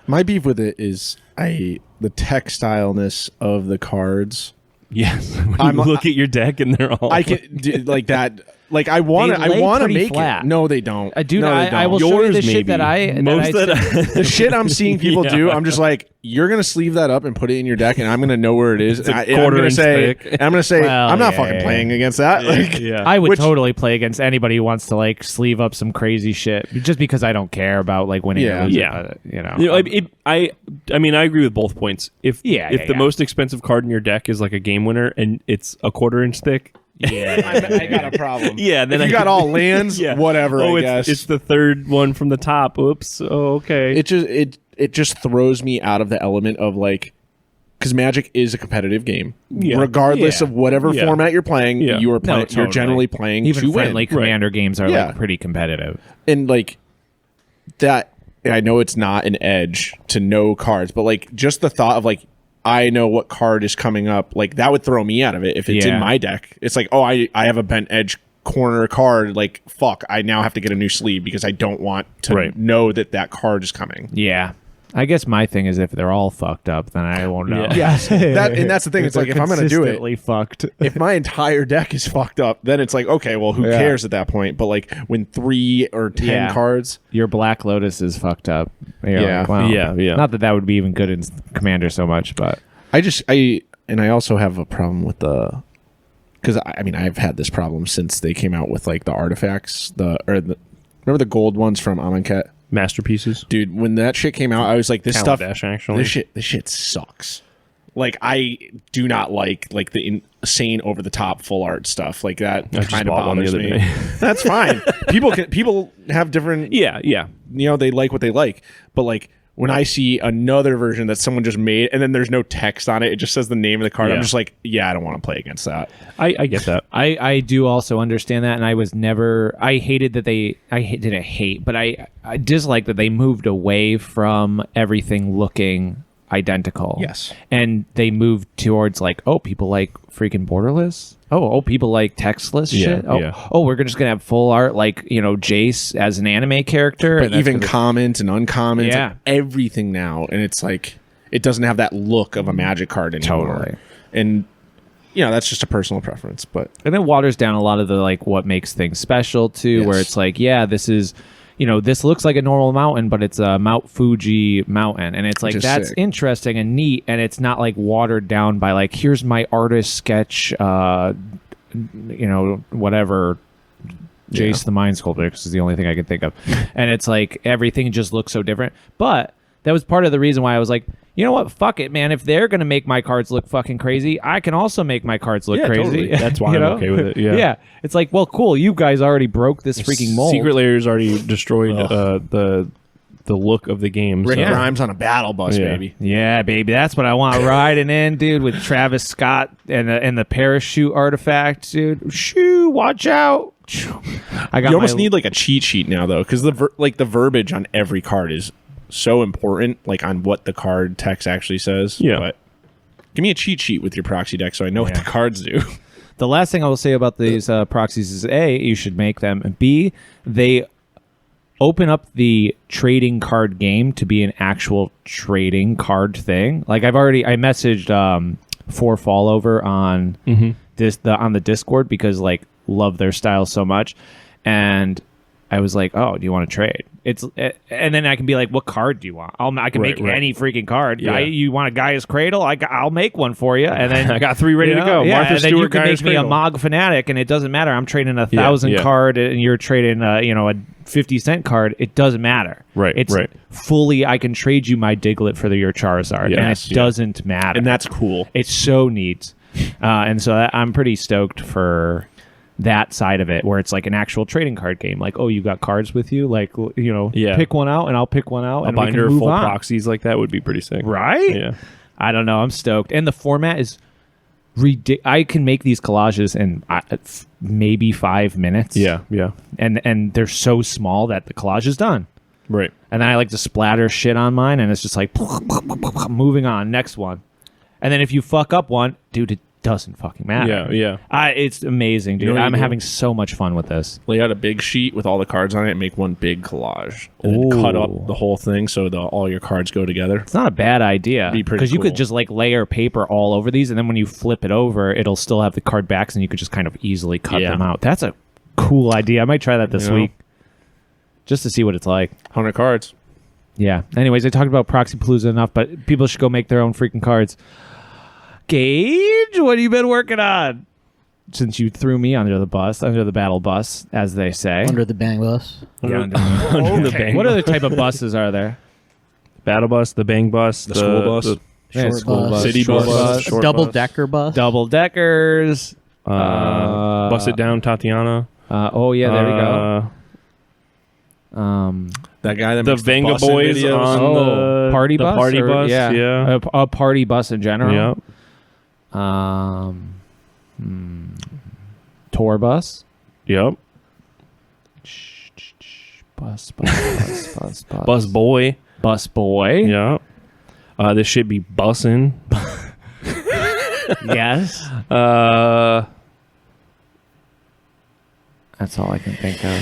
My beef with it is the textileness of the cards. Yes, when I'm- you look at your deck and they're all I can do, like that. Like I want to. They lay I want to pretty make flat. it. No, they don't. Dude, no, they I will don't. show you Yours the shit that maybe. I Most that I that The shit I'm seeing people Yeah. do, I'm just like, you're gonna sleeve that up and put it in your deck, and I'm gonna know where it is. It's a And I'm quarter gonna inch say, thick. and I'm gonna say, Well, I'm not yeah, fucking yeah. playing against that. Like, yeah. I would Which- totally play against anybody who wants to like sleeve up some crazy shit just because I don't care about like winning Yeah. or losing. Yeah. You know. You know, I mean, I agree with both points. If Yeah, if yeah, the yeah. most expensive card in your deck is like a game winner and it's a quarter inch thick, I got a problem. yeah, then If you got all lands, yeah. whatever. Oh, I it's, guess it's the third one from the top. Oops. Oh, okay. it just throws me out of the element of like, because Magic is a competitive game, Yeah. regardless Yeah. of whatever Yeah. format you're playing. Yeah. You are No, playing. You're totally. generally playing Even to friendly win, commander games are Yeah. like pretty competitive. and like that. And I know it's not an edge to know cards, but like just the thought of like, I know what card is coming up, like that would throw me out of it if it's Yeah. in my deck. It's like, oh, I have a bent edge corner card. Like, fuck, I now have to get a new sleeve because I don't want to Right. know that card is coming. Yeah. I guess my thing is if they're all fucked up, then I won't know. Yeah. And that's the thing. It's like, if I'm going to do it, Consistently fucked. if my entire deck is fucked up, then it's like, okay, well, who Yeah. cares at that point? But like when 3 or 10 Yeah. cards, Your Black Lotus is fucked up. You're Yeah. like, wow. Yeah, yeah. Not that would be even good in Commander so much, but I also have a problem with because I mean, I've had this problem since they came out with like the artifacts, remember the gold ones from Amonkhet? Masterpieces. Dude, when that shit came out, I was like, this stuff, Kaladesh, actually. this shit sucks. Like, I do not like the insane over the top full art stuff like that. I just Kind of bought one the bothers other me. day. That's fine. People have different. Yeah, yeah. They like what they like, but like when I see another version that someone just made and then there's no text on it, it just says the name of the card. Yeah. I'm just like, yeah, I don't want to play against that. I get that. I do also understand that, and I was never. I hated that didn't hate, but I disliked that they moved away from everything looking identical. Yes. And they moved towards like, oh, people like freaking borderless. Oh, people like textless Yeah, shit. Oh, yeah. we're just gonna have full art like Jace as an anime character. But and that's even gonna- commons and uncommons, Yeah. and everything now, and it's like it doesn't have that look of a Magic card anymore. Totally. And that's just a personal preference, but and it waters down a lot of the like what makes things special too, where Yes. it's like, yeah, this is. This looks like a normal mountain, but it's a Mount Fuji mountain. And it's like, is that's sick. interesting and neat. And it's not like watered down by like, here's my artist sketch, whatever, Jace the Mind Sculptor, because is the only thing I can think of. And it's like, everything just looks so different. But that was part of the reason why I was like, you know what? Fuck it, man. If they're going to make my cards look fucking crazy, I can also make my cards look Yeah, crazy. totally. That's why You I'm know? okay with it. Yeah. Yeah. It's like, well, cool. You guys already broke this freaking mold. Secret Layers already destroyed the look of the game. Rick so- Grimes on a battle bus, Yeah. baby. Yeah, baby, that's what I want riding in, dude, with Travis Scott and the parachute artifact, dude. Shoo, watch out! I got You almost my- need like a cheat sheet now, though, because the verbiage on every card is so important, like on what the card text actually says. Yeah. But give me a cheat sheet with your proxy deck so I know what Yeah. the cards do. The last thing I will say about these proxies is A, you should make them, and B, they open up the trading card game to be an actual trading card thing. Like I messaged For Fallover on on the Discord because like love their style so much, and I was like, oh, do you want to trade? And then I can be like, what card do you want? I can make right. any freaking card. Yeah. You want a Gaia's Cradle? I'll make one for you. And then I got 3 ready to go. Yeah, Martha and then you Stewart, can Gaia's make me a Cradle. Mog fanatic, and it doesn't matter. I'm trading 1,000 yeah. card, and you're trading a 50-cent card. It doesn't matter. Right, It's right. fully. I can trade you my Diglett for your Charizard, and Yes, it yeah. doesn't matter. And that's cool. It's so neat, and so I'm pretty stoked for that side of it, where it's like an actual trading card game. Like, oh, you got cards with you, like Yeah. pick one out, and I'll pick one out, A and we binder can of move full on. proxies like that would be pretty sick. Right? Yeah. I don't know. I'm stoked, and the format is I can make these collages in maybe 5 minutes. Yeah. Yeah. and they're so small that the collage is done. Right. And then I like to splatter shit on mine, and it's just like moving on, next one. And then if you fuck up one, dude, it doesn't fucking matter. Yeah. Yeah. It's amazing, dude. You know what I'm you do? having so much fun with this. Lay out a big sheet with all the cards on it and make one big collage. And then cut Ooh. up the whole thing so all your cards go together. It's not a bad idea Be pretty because you could cool. just like layer paper all over these, and then when you flip it over, it'll still have the card backs, and you could just kind of easily cut Yeah. them out. That's a cool idea. I might try that this You know? week just to see what it's like. 100 cards. Yeah. Anyways, I talked about Proxy Palooza enough, but people should go make their own freaking cards. Gage, what have you been working on? Since you threw me under the battle bus, as they say. Under the bang bus. Yeah, Under the bang What other type of buses are there? Battle bus, the bang bus, The school bus. Yeah, Short school bus. City short bus. Short Double bus. decker bus. double deckers. Bust it down, Tatiana. Oh yeah, there we go. That guy that The makes Venga busing Boys videos. on Oh, the party the bus. party or- bus. Yeah. a party bus in general. Yep. Tour bus. Yep. Bus. Bus boy. Bus boy. Yeah. This should be bussin'. Yes. That's all I can think of.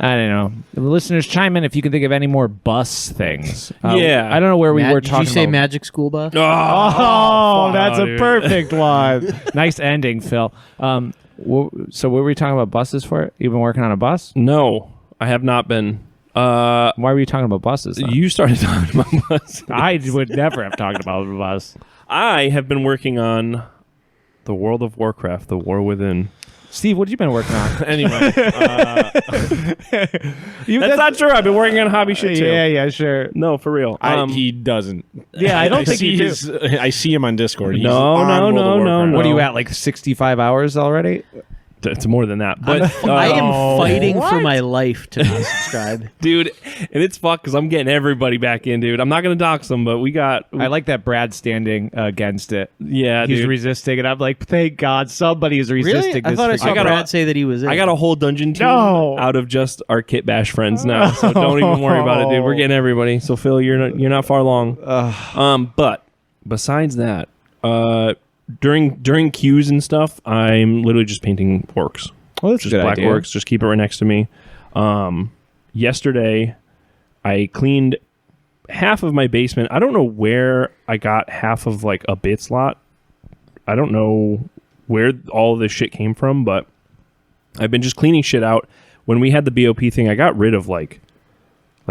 I don't know. The listeners, chime in if you can think of any more bus things. Yeah. I don't know where we were Did talking you say about. Magic School Bus? Oh, that's a dude. perfect one. Nice ending, Phil. So what were we talking about buses for? You've been working on a bus? No, I have not been. Why were you talking about buses? Though? You started talking about bus. I would never have talked about a bus. I have been working on the World of Warcraft, The War Within. Steve, what have you been working on? Anyway, that's not true. I've been working on hobby shit too. Yeah, sure. No, for real. He doesn't. Yeah, I don't think see you do. I see him on Discord. He's No, on no, World of no, no, Warcraft. no. What are you at, like 65 hours already? It's more than that. But I am fighting for my life to not subscribe. dude, and it's fucked because I'm getting everybody back in, dude. I'm not going to dox them, but I like that Brad's standing against it. Yeah, He's dude. resisting it. I'm like, thank God somebody is resisting I this. thought I saw freaking- Brad say that he was in. I got a whole dungeon team No. out of just our Kit Bash friends now, so don't even worry about it, dude. We're getting everybody. So Phil, you're not far along. But besides that, during queues and stuff, I'm literally just painting orcs. Well, that's Just a good black idea. orcs. Just keep it right next to me. Yesterday, I cleaned half of my basement. I don't know where I got half of like a bit slot. I don't know where all of this shit came from, but I've been just cleaning shit out. When we had the BOP thing, I got rid of like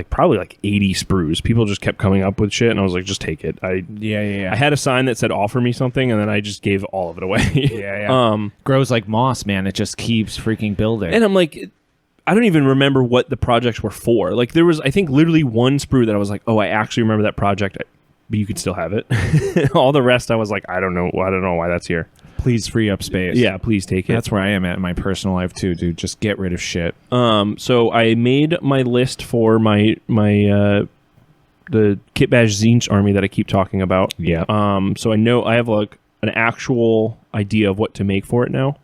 probably like 80 sprues. People just kept coming up with shit, and I was like, just take it. I had a sign that said offer me something, and then I just gave all of it away. Yeah. Grows like moss, man. It just keeps freaking building. And I'm like, I don't even remember what the projects were for. Like there was, I think, literally one sprue that I was like, oh, I actually remember that project, but you could still have it. All the rest, I was like, I don't know why that's here. Please free up space. Yeah, please take it. That's where I am at in my personal life too, dude. Just get rid of shit. So I made my list for my the Kit Bash Zinch army that I keep talking about. Yeah. So I know I have like an actual idea of what to make for it now.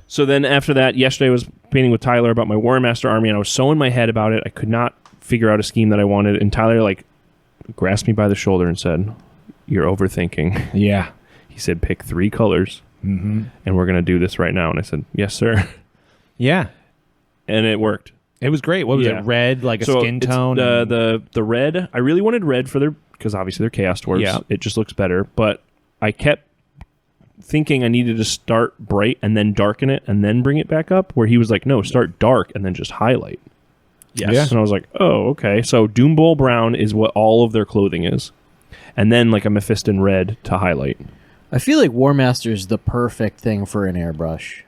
So then after that, yesterday I was painting with Tyler about my War Master army, and I was so in my head about it, I could not figure out a scheme that I wanted. And Tyler like grasped me by the shoulder and said, "You're overthinking." Yeah. He said, "Pick 3 colors, and we're gonna do this right now." And I said, "Yes, sir." Yeah. And it worked. It was great. What was Yeah. it? Red, like a skin it's tone? The red. I really wanted red for because obviously they're Chaos Dwarves. Yeah. It just looks better. But I kept thinking I needed to start bright and then darken it and then bring it back up. Where he was like, "No, start dark and then just highlight." Yes. Yeah. And I was like, "Oh, okay." So Doom Bowl brown is what all of their clothing is, and then like a Mephiston red to highlight. I feel like War Master is the perfect thing for an airbrush.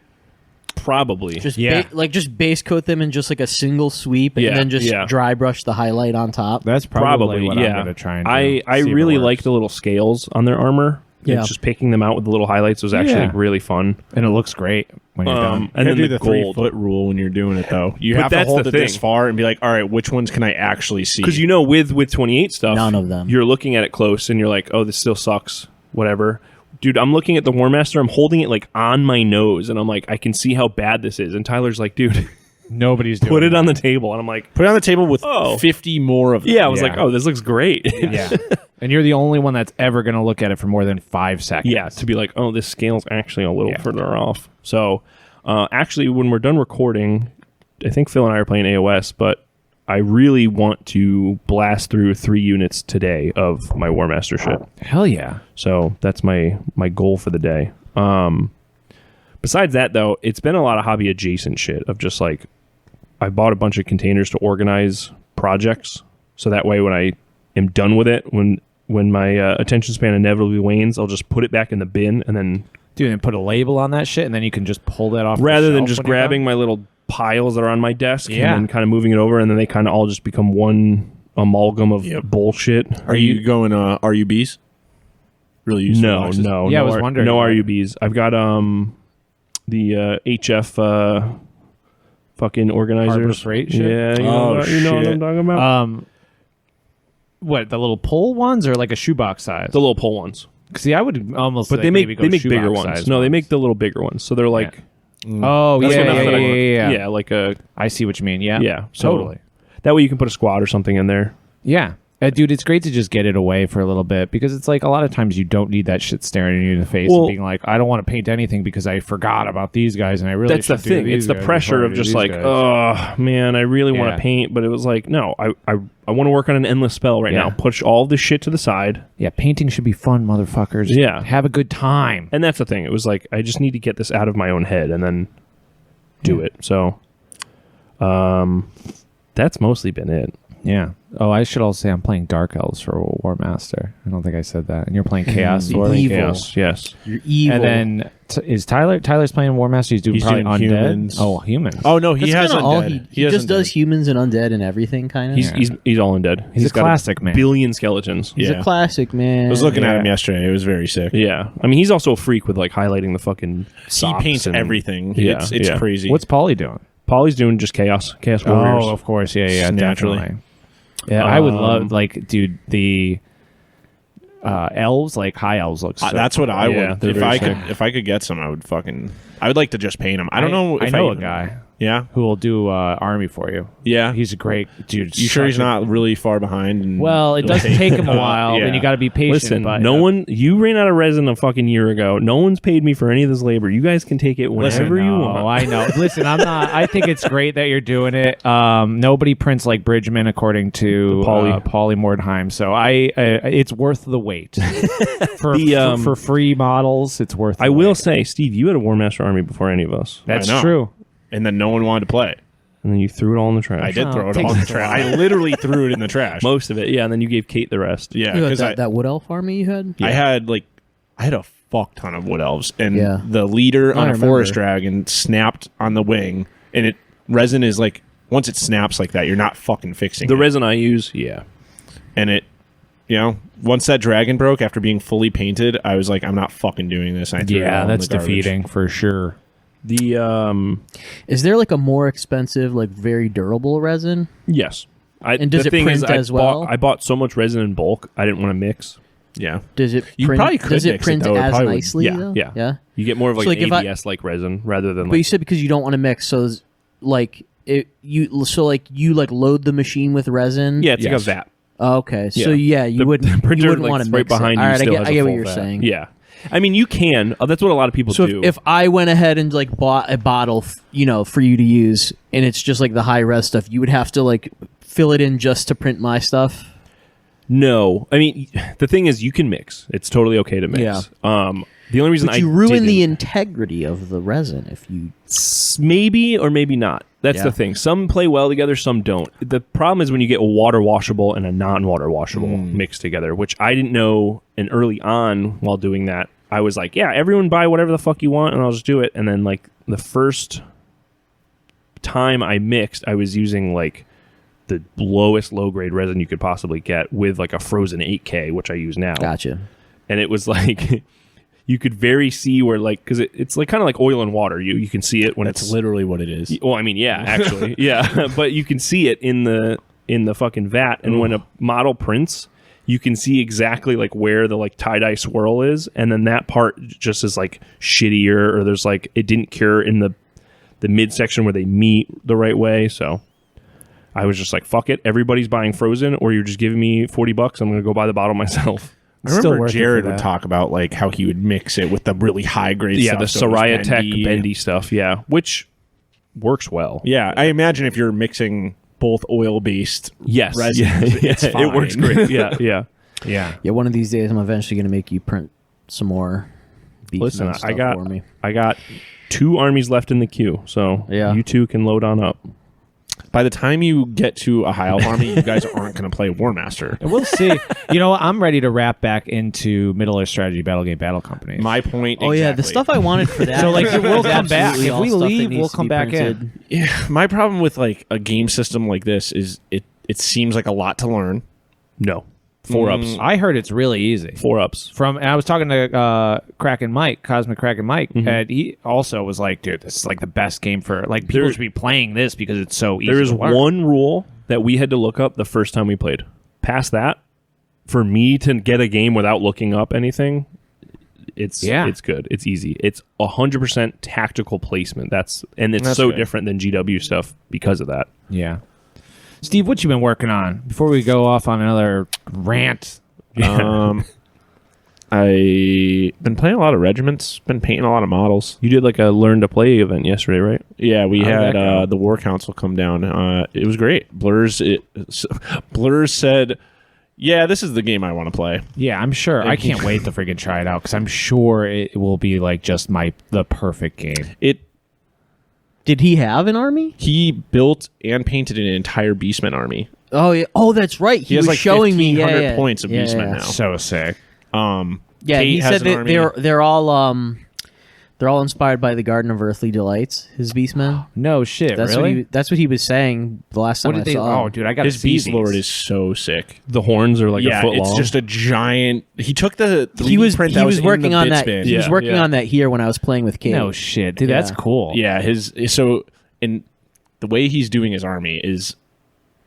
Probably. Just Yeah. just base coat them in just like a single sweep, and Yeah, then just yeah. dry brush the highlight on top. That's probably what yeah. I'm going to try and do. I See if it really works. like the little scales on their armor. Yeah. Just picking them out with the little highlights was actually Yeah. like, really fun. And it looks great when you're done. And then do the the 3 gold. foot rule when you're doing it though. You But have to that's hold the it this thing. far and be like, all right, which ones can I actually see? Because with 28 stuff, None of them. You're looking at it close and you're like, oh, this still sucks. Whatever. Dude, I'm looking at the War Master. I'm holding it like on my nose, and I'm like, I can see how bad this is. And Tyler's like, dude, Nobody's doing put it on the table. And I'm like, put it on the table with Oh. 50 more of them. yeah. I was Yeah. like, oh, this looks great. Yeah. And you're the only one that's ever going to look at it for more than 5 seconds. Yeah, to be like, oh, this scale's actually a little Yeah. further off. So, actually, when we're done recording, I think Phil and I are playing AOS, but I really want to blast through 3 units today of my War Master shit. Hell yeah. So that's my goal for the day. Besides that, though, it's been a lot of hobby adjacent shit of just like, I bought a bunch of containers to organize projects, so that way when I am done with it, when my attention span inevitably wanes, I'll just put it back in the bin, and then Dude, and put a label on that shit, and then you can just pull that off. rather the than shelf just when you're grabbing done. my little piles that are on my desk Yeah. and then kind of moving it over, and then they kind of all just become one amalgam of bullshit. Are you going RUBs? Really useful No, boxes? no. Yeah, I no was wondering No about it. RUBs. I've got the HF fucking organizers. Harbor Freight shit? Yeah, you Oh, know what I'm shit. talking about? What, the little pull ones or like a shoebox size? The little pull ones. See, I would almost But like they maybe make go they make bigger shoebox ones. size No, they make the little bigger ones. So they're like Oh, that's yeah, what- that's what I- yeah. yeah, like a I see what you mean. Yeah. yeah. So Totally. That way you can put a squad or something in there. Yeah. Dude, it's great to just get it away for a little bit because it's like a lot of times you don't need that shit staring you in the face Well- and being like, I don't want to paint anything because I forgot about these guys and I really That's the should do thing. these It's the guys pressure before I of do just these like, guys. oh man, I really want Yeah. to paint, but it was like, no, I want to work on an endless spell right Yeah. now. Push all this shit to the side. Yeah, painting should be fun, motherfuckers. Yeah. Have a good time. And that's the thing. It was like, I just need to get this out of my own head and then do it. So, that's mostly been it. Yeah. Oh, I should also say I'm playing Dark Elves for War Master. I don't think I said that. And you're playing Chaos Sword. Evil. Chaos, yes. You're evil. And then is Tyler? Tyler's playing War Master. He's doing probably doing undead. humans. Oh, humans. Oh no, he That's has kinda all undead. he has just undead. does humans and undead and everything, kind of. He's all undead. He's a got classic, man. Billion skeletons. He's Yeah. a classic, man. I was looking at Yeah. him yesterday. It was very sick. Yeah. I mean, he's also a freak with like highlighting the fucking He socks paints and- everything. Yeah, It's yeah. crazy. What's Pauly doing? Pauly's doing just Chaos Warriors. Oh, of course. Yeah, Naturally. definitely. Yeah, I would love, like, dude, the elves, like high elves, look so That's what I Yeah, would. they're If very I sick. could, if I could get some, I would like to just paint them. I don't know. I If know a even- guy Yeah, who will do army for you. yeah. He's a great dude. You sure he's such a- not really far behind? And Well, it does take him a while. Yeah. Then you got to be patient. Listen, but, you ran out of resin a fucking year ago. No one's paid me for any of this labor. You guys can take it whenever you want. Oh, I know. Listen, I'm not. I think it's great that you're doing it. Nobody prints like Bridgman, according to Pauly Mordheim. So it's worth the wait for free models. It's worth. I the will wait. say, Steve, you had a War Master army before any of us. That's I know. true. And then no one wanted to play. And then you threw it all in the trash. I did Oh, throw it takes all in the us a trash. while. I literally threw it in the trash. Most of it, yeah. And then you gave Kate the rest. Yeah, You know, because that wood elf army you had? I had a fuck ton of wood elves, and Yeah. the leader I on a remember. forest dragon snapped on the wing, and resin is like once it snaps like that, you're not fucking fixing The it. resin I use, yeah. And it, once that dragon broke after being fully painted, I was like, I'm not fucking doing this. And I threw it all Yeah, in that's the garbage. defeating for sure. The Is there like a more expensive, like very durable resin? yes. And does the it thing is, print as well? I bought so much resin in bulk. I didn't want to mix. Yeah, Does it You print, probably could does it mix it, print though. It as probably would- nicely? yeah, though? yeah. Yeah. You get more of like So, like, an if I- ABS like resin rather than But you like said because you don't want to mix, so you load the machine with resin. yeah, it's like a Yes. vat. Oh, okay. So Yeah. you The wouldn't printer, you wouldn't like, want to right mix behind it. you All right, still I has get a what full you're vat. saying. Yeah, I mean you can. That's what a lot of people So do. if I went ahead and like bought a bottle, for you to use, and it's just like the high res stuff, you would have to like fill it in just to print my stuff. No, I mean the thing is you can mix. It's totally okay to mix. Yeah. The only reason But you ruin didn't- the integrity of the resin if you. maybe or maybe not. That's Yeah. the thing. Some play well together, some don't. The problem is when you get a water washable and a non-water washable mixed together, which I didn't know. And early on, while doing that, I was like, "Yeah, everyone buy whatever the fuck you want, and I'll just do it." And then like the first time I mixed, I was using like the lowest low grade resin you could possibly get with like a frozen 8K, which I use now. Gotcha. And it was like you could very see where like because it's like kind of like oil and water. You can see it when That's it's literally what it is. well, I mean, yeah, actually, yeah, but you can see it in the fucking vat, and when a model prints, you can see exactly like where the like tie-dye swirl is, and then that part just is like shittier, or there's like it didn't cure in the midsection where they meet the right way. So I was just like, fuck it, everybody's buying frozen, or you're just giving me $40. I'm gonna go buy the bottle myself. I Still remember worth it for Jared would that. talk about like how he would mix it with the really high grade Yeah, stuff. the so it was Soraya Tech bendy. bendy stuff, yeah, which works well. Yeah, I imagine if you're mixing both oil based Yes, resins, yeah, it's it works fine. great. Yeah, yeah. Yeah. Yeah, one of these days I'm eventually going to make you print some more Beastman Listen, stuff for me. I got 2 armies left in the queue, so Yeah. you two can load on up. By the time you get to a high elf army, you guys aren't going to play War Master. And we'll see. You know what? I'm ready to wrap back into Middle Earth Strategy Battle Game Battle Company. My point. Oh yeah, the exactly. stuff I wanted for that. So, like, is we'll come back. absolutely If all we stuff that leave, needs we'll to come be back in. printed. Yeah, my problem with like a game system like this is it seems like a lot to learn. No, 4 ups, I heard it's really easy. 4 ups. And I was talking to Kraken Mike, Cosmic Kraken Mike, and he also was like, "Dude, this is like the best game for like people There- should be playing this because it's so easy." There is to learn." one rule that we had to look up the first time we played. Past that, for me to get a game without looking up anything, it's good. It's easy. It's 100% tactical placement. It's That's so good. different than GW stuff because of that. Yeah. Steve, what you been working on before we go off on another rant? I been playing a lot of regiments. Been painting a lot of models. You did like a learn to play event yesterday, right? Yeah, we How did had that go? the War Council come down. It was great. Blerz said, "Yeah, this is the game I want to play." Yeah, I'm sure. I can't wait to freaking try it out because I'm sure it will be like just the perfect game. Did he have an army? He built and painted an entire Beastman army. Oh yeah. Oh, that's right. He has was like showing me 1,500 points of yeah, Beastman yeah. now. So sick. Yeah, Kate he has said an that army. they're all inspired by the Garden of Earthly Delights. His Beastmen. No shit. That's really? that's what he was saying the last time What did I they? saw him. Oh, dude, I got to His see Beast these. Lord is so sick. The horns are like a foot it's long. just a giant. He took the 3D He was print that was working in the on that. Bitsman. He was Yeah, working yeah. on that here when I was playing with Kate. No shit, dude. That's Yeah. cool. Yeah, the way he's doing his army is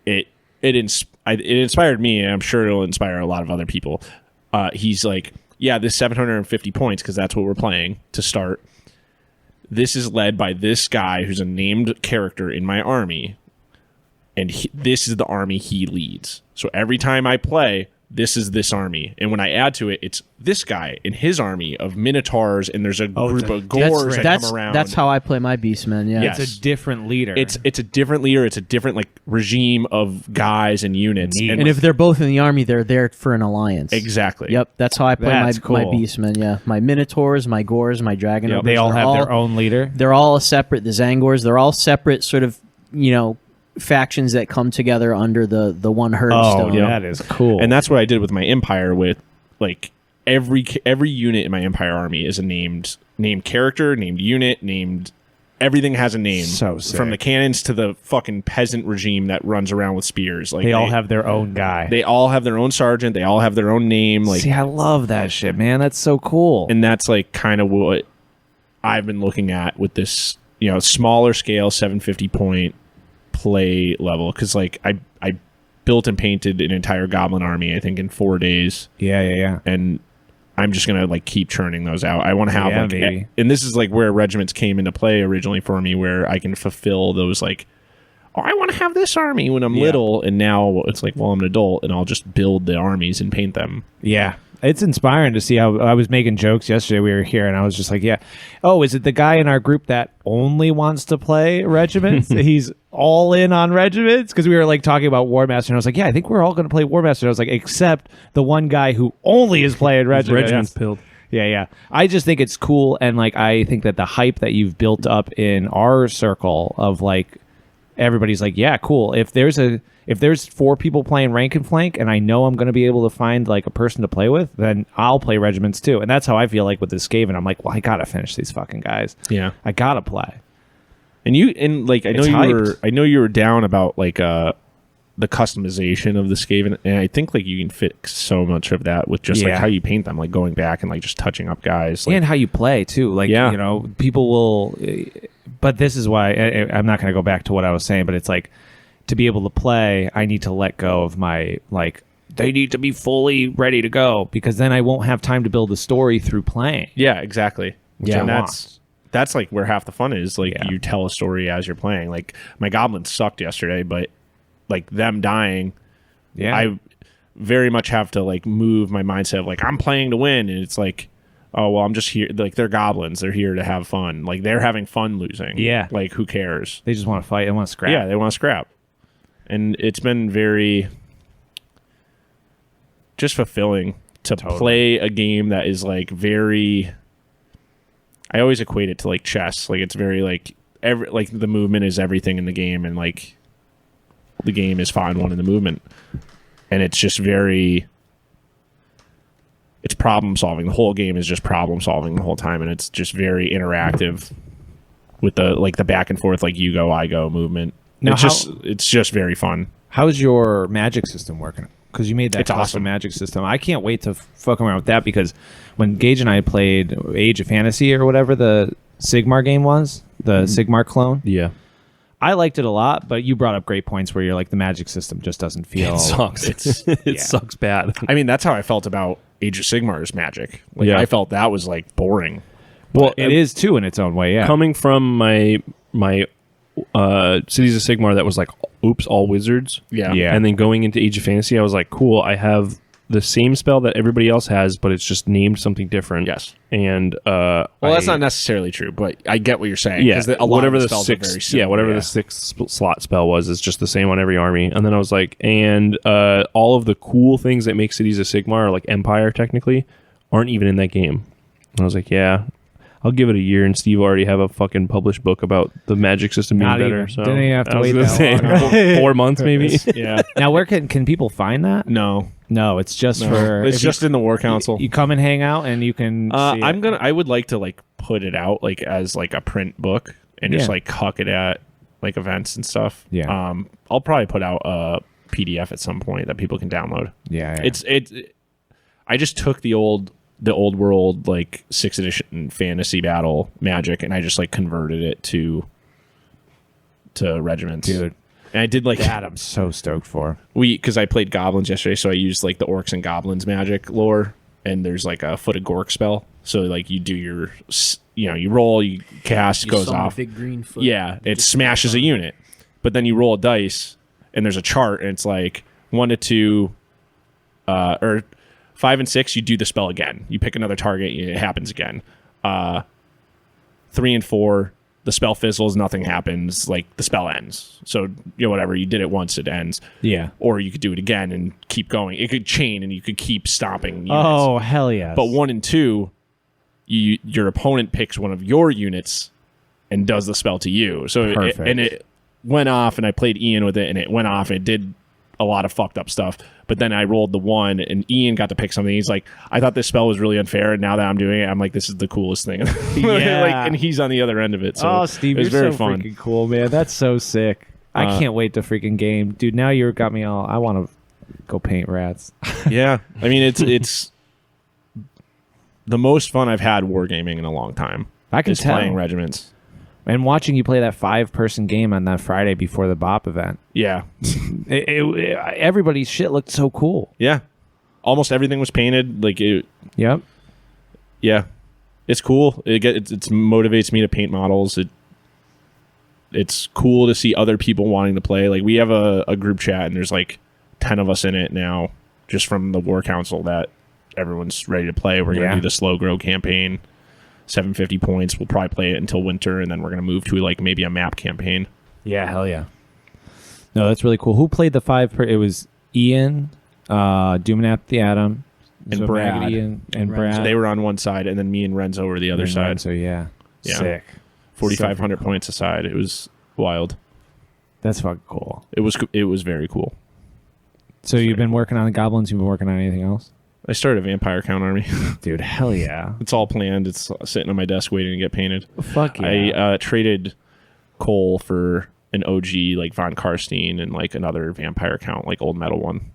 it inspired me, and I'm sure it'll inspire a lot of other people. He's like, yeah, this 750 points because that's what we're playing to start. This is led by this guy who's a named character in my army, and this is the army he leads. So every time I play, this is this army, and when I add to it, it's this guy in his army of minotaurs, and there's a group of gores that come around. That's how I play my Beastmen. Yeah. Yes. It's a different leader. It's a different leader. It's a different like regime of guys and units. Neat. And if they're both in the army, they're there for an alliance. exactly. Yep, that's how I play That's my cool. Beastmen. Yeah, my Minotaurs, my Gores, my Dragon. Yep. Ogres, they all they're have their own leader. They're all separate. The Zangors, they're all separate. Sort of, factions that come together under the one Hearthstone. Oh, that is cool. And that's what I did with my empire. With like every unit in my empire army is a named character, named unit, named. Everything has a name. So sick. From the cannons to the fucking peasant regime that runs around with spears. Like they all have their own guy. They all have their own sergeant. They all have their own name. Like, See, I love that shit, man. That's so cool. and that's like kind of what I've been looking at with this, smaller scale 750 point play level. Because like I built and painted an entire goblin army, I think in 4 days, yeah. and I'm just gonna like keep churning those out. I want to have Yeah, like, baby. and this is like where regiments came into play originally for me, where I can fulfill those like, oh, I want to have this army when I'm little, and now it's like, well, I'm an adult, and I'll just build the armies and paint them. Yeah. It's inspiring to see how I was making jokes yesterday. We were here, and I was just like, yeah. Oh, is it the guy in our group that only wants to play regiments? He's all in on regiments? Because we were like talking about War Master, and I was like, yeah, I think we're all going to play War Master. And I was like, except the one guy who only is playing regiments. Regiments pilled. Yeah. I just think it's cool, and like I think that the hype that you've built up in our circle of like everybody's like, yeah, cool. If there's 4 people playing rank and flank, and I know I'm going to be able to find like a person to play with, then I'll play regiments too. And that's how I feel like with this Skaven. I'm like, well, I gotta finish these fucking guys. Yeah. I gotta play. And I know It's hyped. you were down about like the customization of the Skaven, and I think like you can fix so much of that with just like Yeah. how you paint them, like going back and like just touching up guys. Like, And how you play too. Like, Yeah. people will. But this is why I'm not going to go back to what I was saying. But it's like, to be able to play, I need to let go of my like. They need to be fully ready to go, because then I won't have time to build a story through playing. yeah, exactly. Yeah, and I that's like where half the fun is. Like Yeah. you tell a story as you're playing. Like my goblins sucked yesterday, but like them dying, Yeah, I very much have to like move my mindset of like I'm playing to win, and it's like, oh well, I'm just here. Like they're goblins, they're here to have fun. Like they're having fun losing. Yeah. like who cares? they just want to fight. They want to scrap. Yeah, they want to scrap, and it's been very just fulfilling to play a game that is like very. I always equate it to like chess. Like it's very like the movement is everything in the game, and like the game is fought and won in the movement, and it's just very. It's problem solving. The whole game is just problem solving the whole time, and it's just very interactive with the back and forth, like you go, I go movement. Now It's just very fun. How's your magic system working? Because you made that It's custom awesome. magic system. I can't wait to fuck around with that, because when Gage and I played Age of Fantasy or whatever the Sigmar game was, the Sigmar clone, Yeah. I liked it a lot, but you brought up great points where you're like, the magic system just doesn't feel. It sucks. It sucks bad. I mean, that's how I felt about Age of Sigmar's magic. Like Yeah. I felt that was like boring. Well, It is too in its own way, yeah. coming from my Cities of Sigmar that was like, oops, all wizards. Yeah. Yeah. And then going into Age of Fantasy, I was like, cool, I have the same spell that everybody else has, but it's just named something different. Yes. And Well, that's not necessarily true, but I get what you're saying. yeah, 'cause a lot whatever of the spells are very sixth, similar, whatever the sixth slot spell was, is just the same on every army. And then I was like, and all of the cool things that make Cities of Sigmar, like Empire technically, aren't even in that game. And I was like, yeah, I'll give it a year, and Steve will already have a fucking published book about the magic system being Not better. even. So Didn't even have to I was wait gonna that say, 4 months maybe. Yeah. Now, where can people find that? No. No, it's just No. for. It's if you- just in the War Council. You come and hang out, and you can. See it. I would like to like put it out like as like a print book and just Yeah. like huck it at like events and stuff. Yeah. I'll probably put out a PDF at some point that people can download. Yeah. It's I just took the old world like 6th edition fantasy battle magic and I just like converted it to regiments. Dude. And I did like that. I'm so stoked for. because I played goblins yesterday, so I used like the orcs and goblins magic lore, and there's like a foot of gork spell. So like you do your, you roll, you cast, You goes summon a off. big green foot. Yeah, it smashes a unit, but then you roll a dice, and there's a chart, and it's like 1 to 2, or 5 and 6. You do the spell again. You pick another target, it happens again. 3 and 4. The spell fizzles, nothing happens, like the spell ends. So, whatever, you did it once, it ends. Yeah. Or you could do it again and keep going. It could chain and you could keep stopping units. Oh, hell yes. But 1 and 2, your opponent picks one of your units and does the spell to you. So it went off, and I played Ian with it, and it went off, and it did a lot of fucked up stuff. But then I rolled the 1, and Ian got to pick something. He's like, I thought this spell was really unfair, and now that I'm doing it, I'm like, this is the coolest thing. Yeah. And he's on the other end of it. So Steve, it was you're very so fun. freaking cool, man. That's so sick. I can't wait to freaking game, dude. Now you got me all. I want to go paint rats. Yeah, I mean it's the most fun I've had wargaming in a long time. I can is tell. playing regiments. And watching you play that 5-person game on that Friday before the BOP event, Yeah, everybody's shit looked so cool. yeah. Almost everything was painted. Like it. Yep. Yeah, it's cool. It motivates me to paint models. It's cool to see other people wanting to play. Like we have a group chat, and there's like 10 of us in it now, just from the War Council, that everyone's ready to play. We're gonna do the slow grow campaign, 750 points. We'll probably play it until winter, and then we're gonna move to like maybe a map campaign. Yeah, hell yeah. No, that's really cool. Who played the 5? It was Ian, Doomanap the Atom, And Brad. Maggot Ian, and Brad. So they were on one side, and then me and Renzo were the other side. So yeah, Yeah. sick. 4,500 points aside. It was wild. That's fucking cool. It was very cool. So you've been working on the goblins. You've been working on anything else, I started a vampire count army. dude? Hell yeah. It's all planned. It's sitting on my desk waiting to get painted. Fuck yeah. I traded Cole for an OG like Von Karstein and like another vampire count, like old metal one,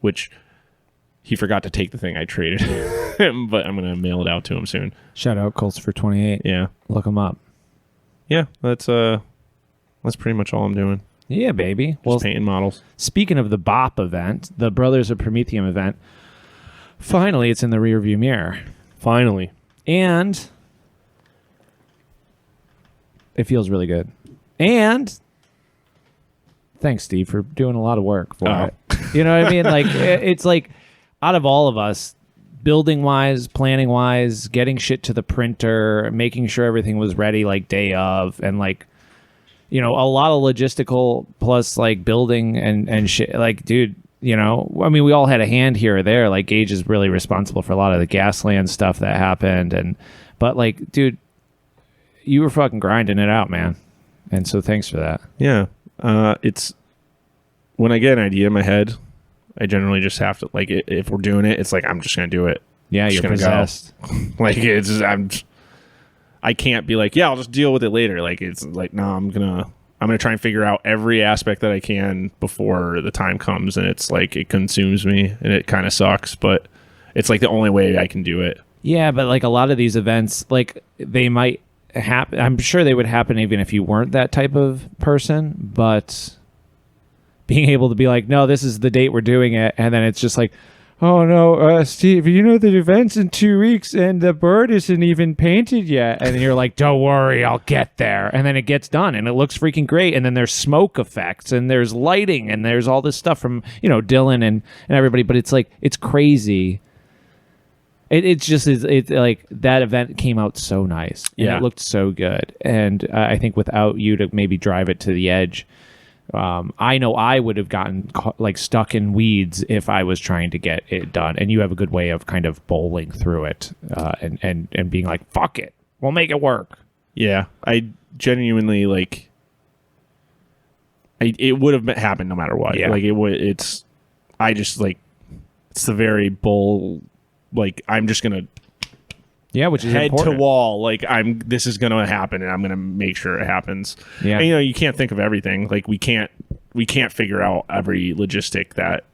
which he forgot to take the thing I traded him, but I'm gonna mail it out to him soon. Shout out Colts for 28. Yeah, Look them up. yeah. That's pretty much all I'm doing. Yeah, baby. Just Well, painting models. speaking of the BOP event, the Brothers of Promethium event, finally it's in the rearview mirror. Finally. And it feels really good. And thanks, Steve, for doing a lot of work for Oh. it. You know what I mean? Like, it's like out of all of us, building wise, planning wise, getting shit to the printer, making sure everything was ready like day of, and like, a lot of logistical plus like building and shit. Like, dude, I mean, we all had a hand here or there. Like, Gage is really responsible for a lot of the Gasland stuff that happened, but like, dude, you were fucking grinding it out, man. And so thanks for that. Yeah. It's when I get an idea in my head, I generally just have to like if we're doing it, it's like I'm just gonna do it. Yeah, Just you're gonna go. possessed. Like I can't be like, yeah, I'll just deal with it later. Like it's like, no, I'm gonna try and figure out every aspect that I can before the time comes, and it's like it consumes me and it kind of sucks, but it's like the only way I can do it. Yeah, but like a lot of these events, like they might happen. I'm sure they would happen even if you weren't that type of person, but being able to be like, no, this is the date we're doing it, and then it's just like, oh no, Steve, the event's in 2 weeks and the bird isn't even painted yet, and then you're like, don't worry, I'll get there, and then it gets done and it looks freaking great, and then there's smoke effects and there's lighting and there's all this stuff from Dylan and everybody, but it's like, it's crazy. It's just it's like that event came out so nice. And Yeah. It looked so good. And I think without you to maybe drive it to the edge, I know I would have gotten like stuck in weeds if I was trying to get it done. And you have a good way of kind of bowling through it and being like, fuck it. We'll make it work. Yeah, I genuinely like. It would have happened no matter what. Yeah. Like it would. I just like. It's the very bull. Like I'm just gonna Yeah, which is head important. to wall. Like this is gonna happen, and I'm gonna make sure it happens. Yeah. And, you can't think of everything. Like we can't figure out every logistic that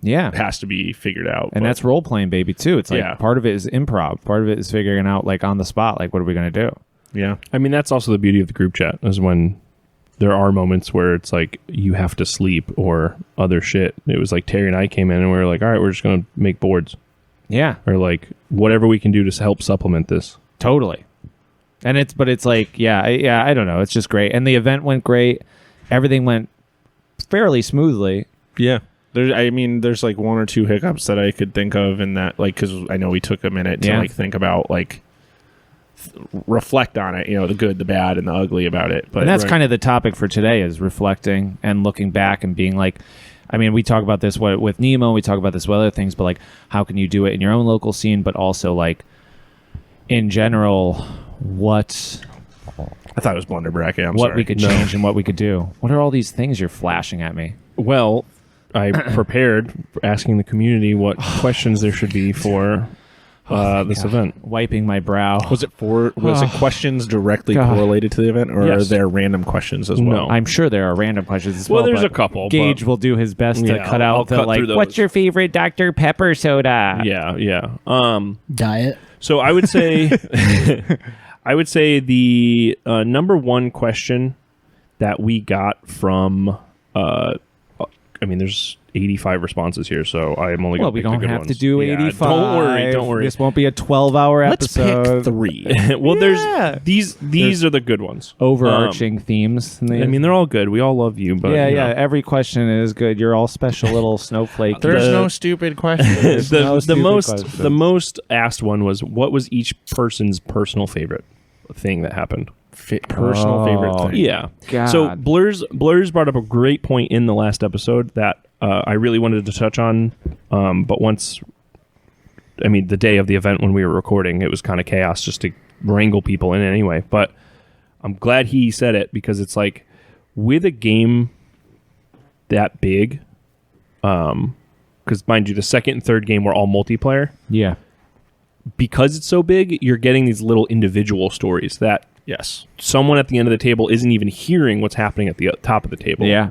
Yeah. has to be figured out. And that's role playing, baby, too. It's like Yeah. part of it is improv. Part of it is figuring out, like, on the spot, like, what are we going to do? yeah. I mean, that's also the beauty of the group chat is when there are moments where it's like you have to sleep or other shit. It was like Terry and I came in and we were like, all right, we're just going to make boards Yeah, or like whatever we can do to help supplement this. totally. And it's like, I don't know. It's just great. And the event went great. Everything went fairly smoothly. Yeah. There's like one or two hiccups that I could think of in that, like, because I know we took a minute to like think about, like, reflect on it, the good, the bad, and the ugly about it. But And that's kind of the topic for today is reflecting and looking back and being like, I mean, we talk about this with Nemo, we talk about this with other things, but like, how can you do it in your own local scene, but also like, in general, what I thought it was Blunder Bracket. I'm what sorry. we could change and what we could do. What are all these things you're flashing at me? Well, I prepared asking the community what questions there should be for this event. Wiping my brow. Was it questions directly God. correlated to the event, or Yes. are there random questions as well? No. I'm sure there are random questions as Well, well. there's but a couple, Gage but- will do his best to Yeah, cut I'll out the cut like, through those. what's your favorite Dr. Pepper soda? Yeah. Diet. So I would say, the number one question that we got from, there's 85 responses here, so I am only Well, going to we pick the don't good have ones. to do Yeah, 85. Don't worry. This won't be a 12-hour Let's episode. pick 3. Well, Yeah. these are the good ones. Overarching themes. I mean, they're all good. We all love you, but yeah, you know. Every question is good. You're all special little snowflake. There's The- no stupid questions. no the stupid most questions. the most asked one was what was each person's personal favorite thing that happened. Personal favorite thing. Yeah. God. So Blerz brought up a great point in the last episode that I really wanted to touch on, but the day of the event when we were recording, it was kind of chaos just to wrangle people in anyway. But I'm glad he said it because it's like with a game that big, because mind you, the second and third game were all multiplayer. Yeah. Because it's so big, you're getting these little individual stories that Yes. someone at the end of the table isn't even hearing what's happening at the top of the table. Yeah.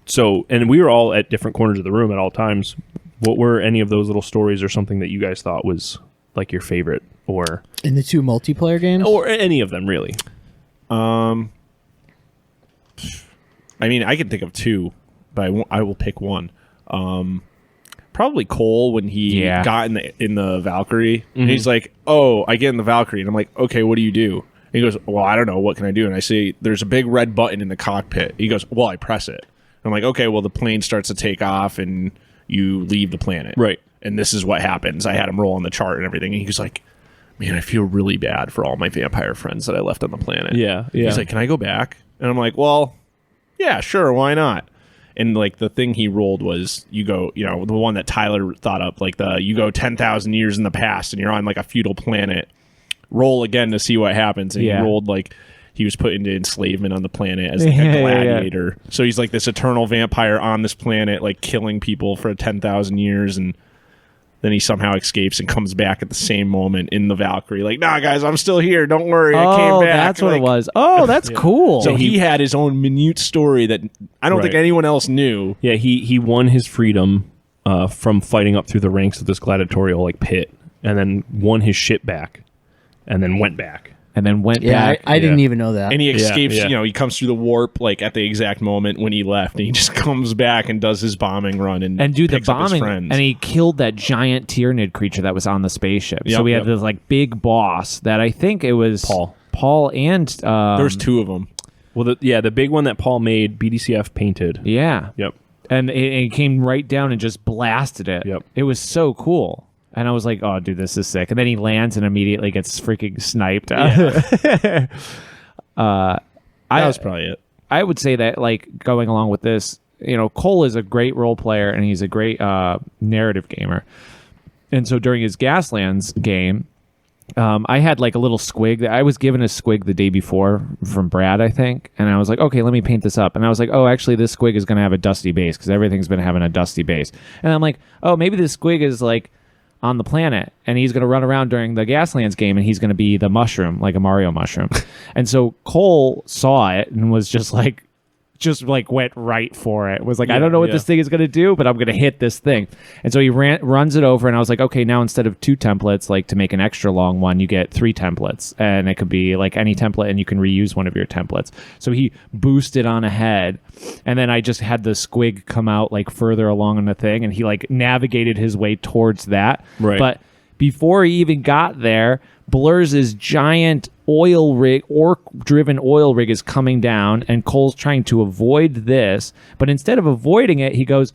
So, and we were all at different corners of the room at all times. What were any of those little stories or something that you guys thought was like your favorite or In the two multiplayer games? any of them really? I can think of 2, but I will pick one. Probably Cole when he got in the Valkyrie. And he's like, "Oh, I get in the Valkyrie," and I'm like, "Okay, what do you do?" And he goes, "Well, I don't know. What can I do?" And I say, "There's a big red button in the cockpit." He goes, "Well, I press it." And I'm like, "Okay, well, the plane starts to take off and you leave the planet, Right. And this is what happens." I had him roll on the chart and everything, and he was like, "Man, I feel really bad for all my vampire friends that I left on the planet." Yeah. He's like, "Can I go back?" And I'm like, "Well, yeah, sure, why not?" And like the thing he rolled was you go, the one that Tyler thought up, like you go 10,000 years in the past and you're on like a feudal planet. Roll again to see what happens. And he rolled like he was put into enslavement on the planet as like a gladiator. So he's like this eternal vampire on this planet, like killing people for 10,000 years, and then he somehow escapes and comes back at the same moment in the Valkyrie. Like, nah, guys, I'm still here. Don't worry. I came back. That's what Like, it was. Oh, that's cool. So he had his own minute story that I don't think Right. anyone else knew. Yeah, he won his freedom from fighting up through the ranks of this gladiatorial like pit, and then won his shit back, and then went back. and then went Yeah, back. I didn't even know that. And he escapes, yeah. he comes through the warp like at the exact moment when he left, and he just comes back and does his bombing run and do the picks up his bombing, friends. and he killed that giant Tyranid creature that was on the spaceship. So Yep, we had yep. this like big boss that I think it was Paul, and There's 2 of them. Well, the big one that Paul made, BDCF painted. yeah, Yep. and it came right down and just blasted it. Yep. It was so cool. And I was like, oh, dude, this is sick. And then he lands and immediately gets freaking sniped. That was probably it. I would say that, like, going along with this, Cole is a great role player and he's a great narrative gamer. And so during his Gaslands game, I had like a little squig. I was given a squig the day before from Brad, I think, and I was like, okay, let me paint this up. And I was like, oh, actually, this squig is going to have a dusty base because everything's been having a dusty base. And I'm like, oh, maybe this squig is like on the planet, and he's going to run around during the Gaslands game, and he's going to be the mushroom, like a Mario mushroom. And so Cole saw it and was just like went right for it. Was like, I don't know what this thing is going to do, but I'm going to hit this thing. And so he runs it over, and I was like, okay, now instead of 2 templates, like to make an extra long one, you get 3 templates, and it could be like any template, and you can reuse one of your templates. So he boosted on ahead, and then I just had the squig come out like further along on the thing, and he like navigated his way towards that. Right. But before he even got there, Blerz's giant oil rig, orc-driven oil rig is coming down, and Cole's trying to avoid this. But instead of avoiding it, he goes,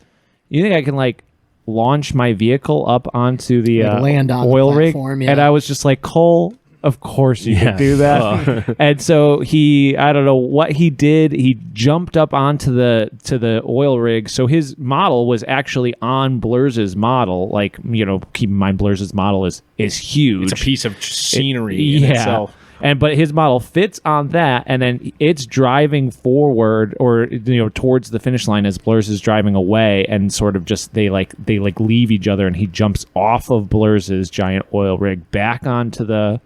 you think I can, like, launch my vehicle up onto the land on oil the rig? platform, yeah. And I was just like, Cole, of course you can do that. And so I don't know what he did. He jumped up onto the oil rig. So his model was actually on Blerz's model. Like, you know, keep in mind Blerz's model is huge. It's a piece of scenery in itself. But his model fits on that, and then it's driving forward, or you know, towards the finish line as Blerz is driving away, and sort of just they leave each other, and he jumps off of Blerz's giant oil rig back onto the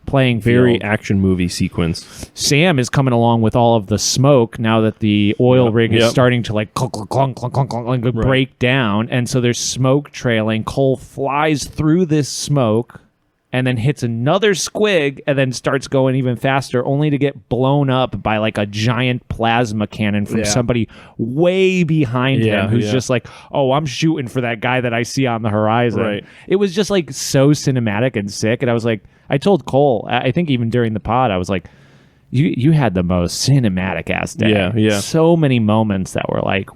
playing field. Very action movie sequence. Sam is coming along with all of the smoke now that the oil rig is starting to like clunk, clunk, clunk, clunk, clunk, like break down, and so there's smoke trailing. Cole flies through this smoke and then hits another squig and then starts going even faster, only to get blown up by like a giant plasma cannon from somebody way behind him who's just like, oh, I'm shooting for that guy that I see on the horizon. Right. It was just like so cinematic and sick. And I was like, I told Cole, I think even during the pod, I was like, you had the most cinematic ass day. Yeah. So many moments that were like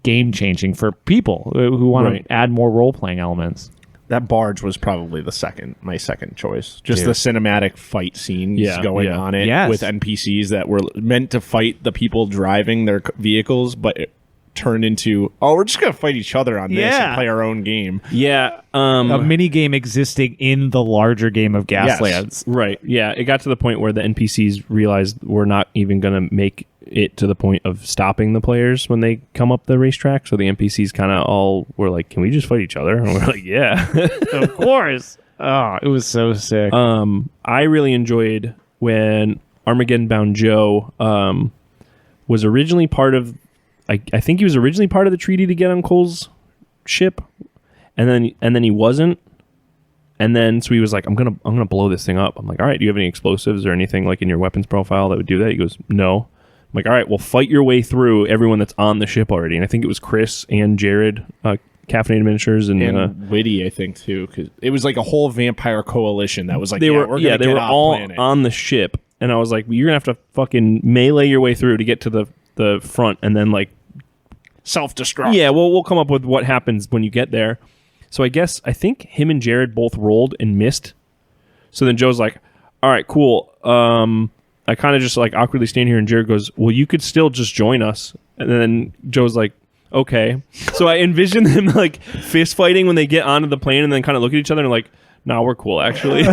game changing for people who want to add more role playing elements. That barge was probably my second choice. Just the cinematic fight scenes going on it with NPCs that were meant to fight the people driving their vehicles, but it turned into, we're just going to fight each other on this and play our own game. Yeah. A mini game existing in the larger game of Gaslands. Right. Yeah. It got to the point where the NPCs realized we're not even going to make it to the point of stopping the players when they come up the racetrack. So the NPCs kind of all were like, can we just fight each other? And we're like, yeah, of course. Oh, it was so sick. I really enjoyed when Armageddon Bound Joe was originally part of, I think he was originally part of the treaty to get on Cole's ship, and then he wasn't. And then so he was like, I'm gonna blow this thing up. I'm like, all right, do you have any explosives or anything like in your weapons profile that would do that? He goes, no. I'm like, all right, well, fight your way through everyone that's on the ship already. And I think it was Chris and Jared, Caffeinated Miniatures, and Witty, I think too, because it was like a whole vampire coalition that was like, they were all planet on the ship. And I was like, well, you're gonna have to fucking melee your way through to get to the front, and then like self-destruct. Yeah, well, we'll come up with what happens when you get there. So I think him and Jared both rolled and missed. So then Joe's like, all right, cool. I kind of just like awkwardly stand here, and Jared goes, well, you could still just join us. And then Joe's like, okay. So I envision them like fist fighting when they get onto the plane, and then kind of look at each other and like, nah, we're cool actually.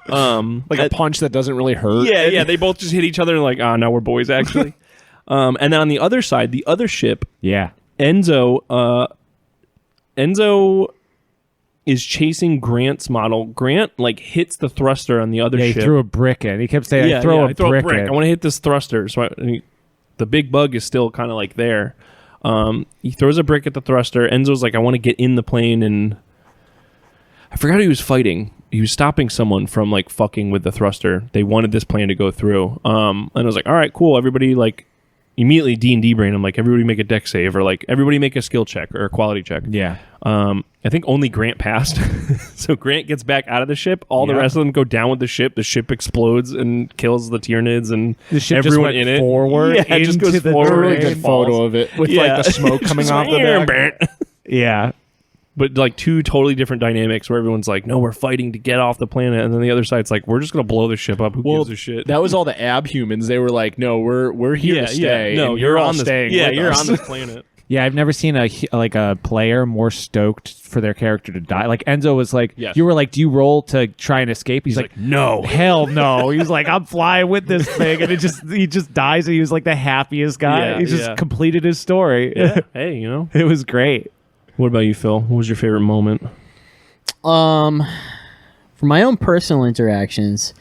Like a punch that doesn't really hurt. Yeah. They both just hit each other and like, now we're boys actually. And then on the other side, the other ship, Enzo is chasing Grant's model. Grant like hits the thruster on the other ship. He threw a brick in. He kept saying, I throw a brick in. I want to hit this thruster. So the big bug is still kind of like there. He throws a brick at the thruster. Enzo's like, I want to get in the plane, and I forgot who he was fighting. He was stopping someone from like fucking with the thruster. They wanted this plane to go through. And I was like, all right, cool. Everybody like immediately D&D brain. I'm like, everybody make a deck save, or like everybody make a skill check or a quality check. Yeah. I think only Grant passed. So Grant gets back out of the ship. All the rest of them go down with the ship. The ship explodes and kills the Tyranids and the ship everyone just went in forward. It just goes the forward. Really good photo of it with like the smoke coming off the back. Yeah. But like two totally different dynamics where everyone's like, no, we're fighting to get off the planet. And then the other side's like, we're just going to blow the ship up. Who gives a shit? That was all the abhumans. They were like, no, we're here to stay. No, and you're all on this. staying Yeah, with you're us. on this planet. Yeah, I've never seen a player more stoked for their character to die. Like Enzo was like, Yes. you were like, do you roll to try and escape? He's like, no. hell no. He's like, I'm flying with this thing, and he just dies, and he was like the happiest guy. Yeah, He just yeah. completed his story. Yeah. Hey, you know. It was great. What about you, Phil? What was your favorite moment? For my own personal interactions,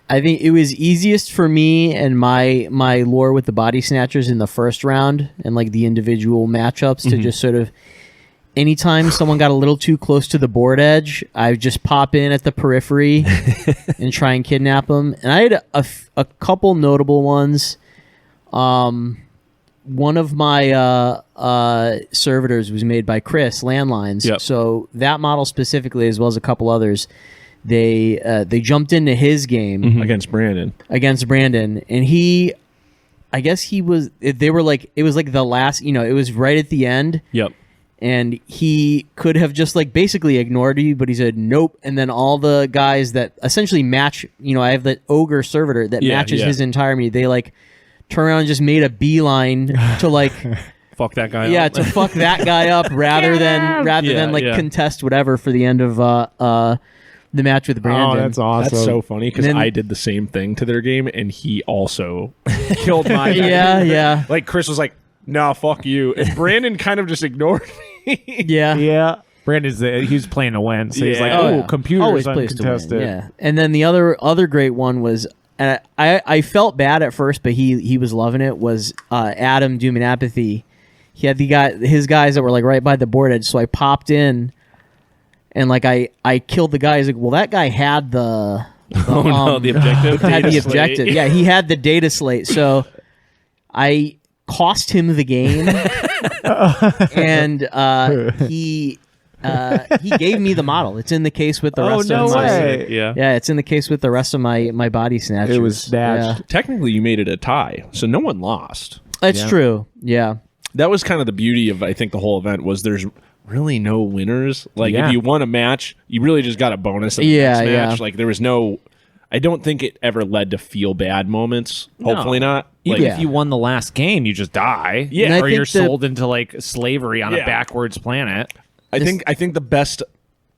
I think it was easiest for me and my lore with the body snatchers in the first round and like the individual matchups to just sort of anytime someone got a little too close to the board edge, I just pop in at the periphery and try and kidnap them. And I had a couple notable ones. One of my servitors was made by Chris Landlines. Yep. So that model specifically, as well as a couple others, they jumped into his game against Brandon. And I guess he was. They were like, it was like the last. It was right at the end. Yep. And he could have just like basically ignored you, but he said nope. And then all the guys that essentially match, I have the ogre servitor that matches his entire army. They like turn around and just made a beeline to like fuck that guy yeah up. to fuck that guy up rather than contest whatever for the end of the match with Brandon. Oh, that's awesome. That's so funny because And then- I did the same thing to their game, and he also killed my guy. yeah Like Chris was like, "No, fuck you," and Brandon kind of just ignored me. yeah. Yeah. Brandon's he's playing to win, so he's like, Yeah. oh, yeah. computers Always plays to win, uncontested. yeah. And then the other great one was, and I felt bad at first, but he was loving it. Was Adam Doom and Apathy? He had his guys that were like right by the board edge, so I popped in, and like I killed the guy. He's like, well, that guy had the the objective. had the Data slate. objective. Yeah, he had the data slate. So I cost him the game, and he gave me the model. It's in the case with the rest no of my. way. Yeah. Yeah, it's in the case with the rest of my body snatchers. It was snatched. Yeah. Technically, you made it a tie, so no one lost. That's Yeah. true. Yeah. That was kind of the beauty of, I think, the whole event was there's really no winners. Like, Yeah. if you won a match, you really just got a bonus in the Yeah, next yeah. match. Like, there was no... I don't think it ever led to feel bad moments. Hopefully not. Even Like, Yeah. if you won the last game, you just die. Yeah. And I or think you're the- sold into like slavery on a Yeah. backwards planet. I think the best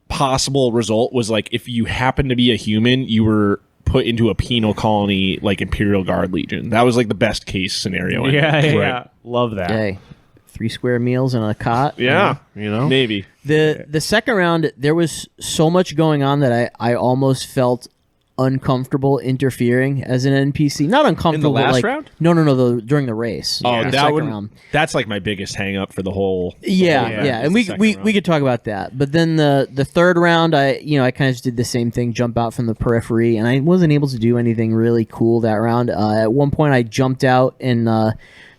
possible result was, like, if you happen to be a human, you were put into a penal colony like Imperial Guard Legion. That was like the best case scenario. Yeah. Love that. Hey, 3 square meals and a cot. Yeah. You know? Maybe. The second round, there was so much going on that I almost felt uncomfortable interfering as an NPC. Not uncomfortable. last but like, round? No, during the race. Oh, The that second would. round. That's like my biggest hang up for the whole. Yeah, Yeah, and we second we round. could talk about that. But then the third round, I kind of just did the same thing, jump out from the periphery, and I wasn't able to do anything really cool that round. At one point, I jumped out and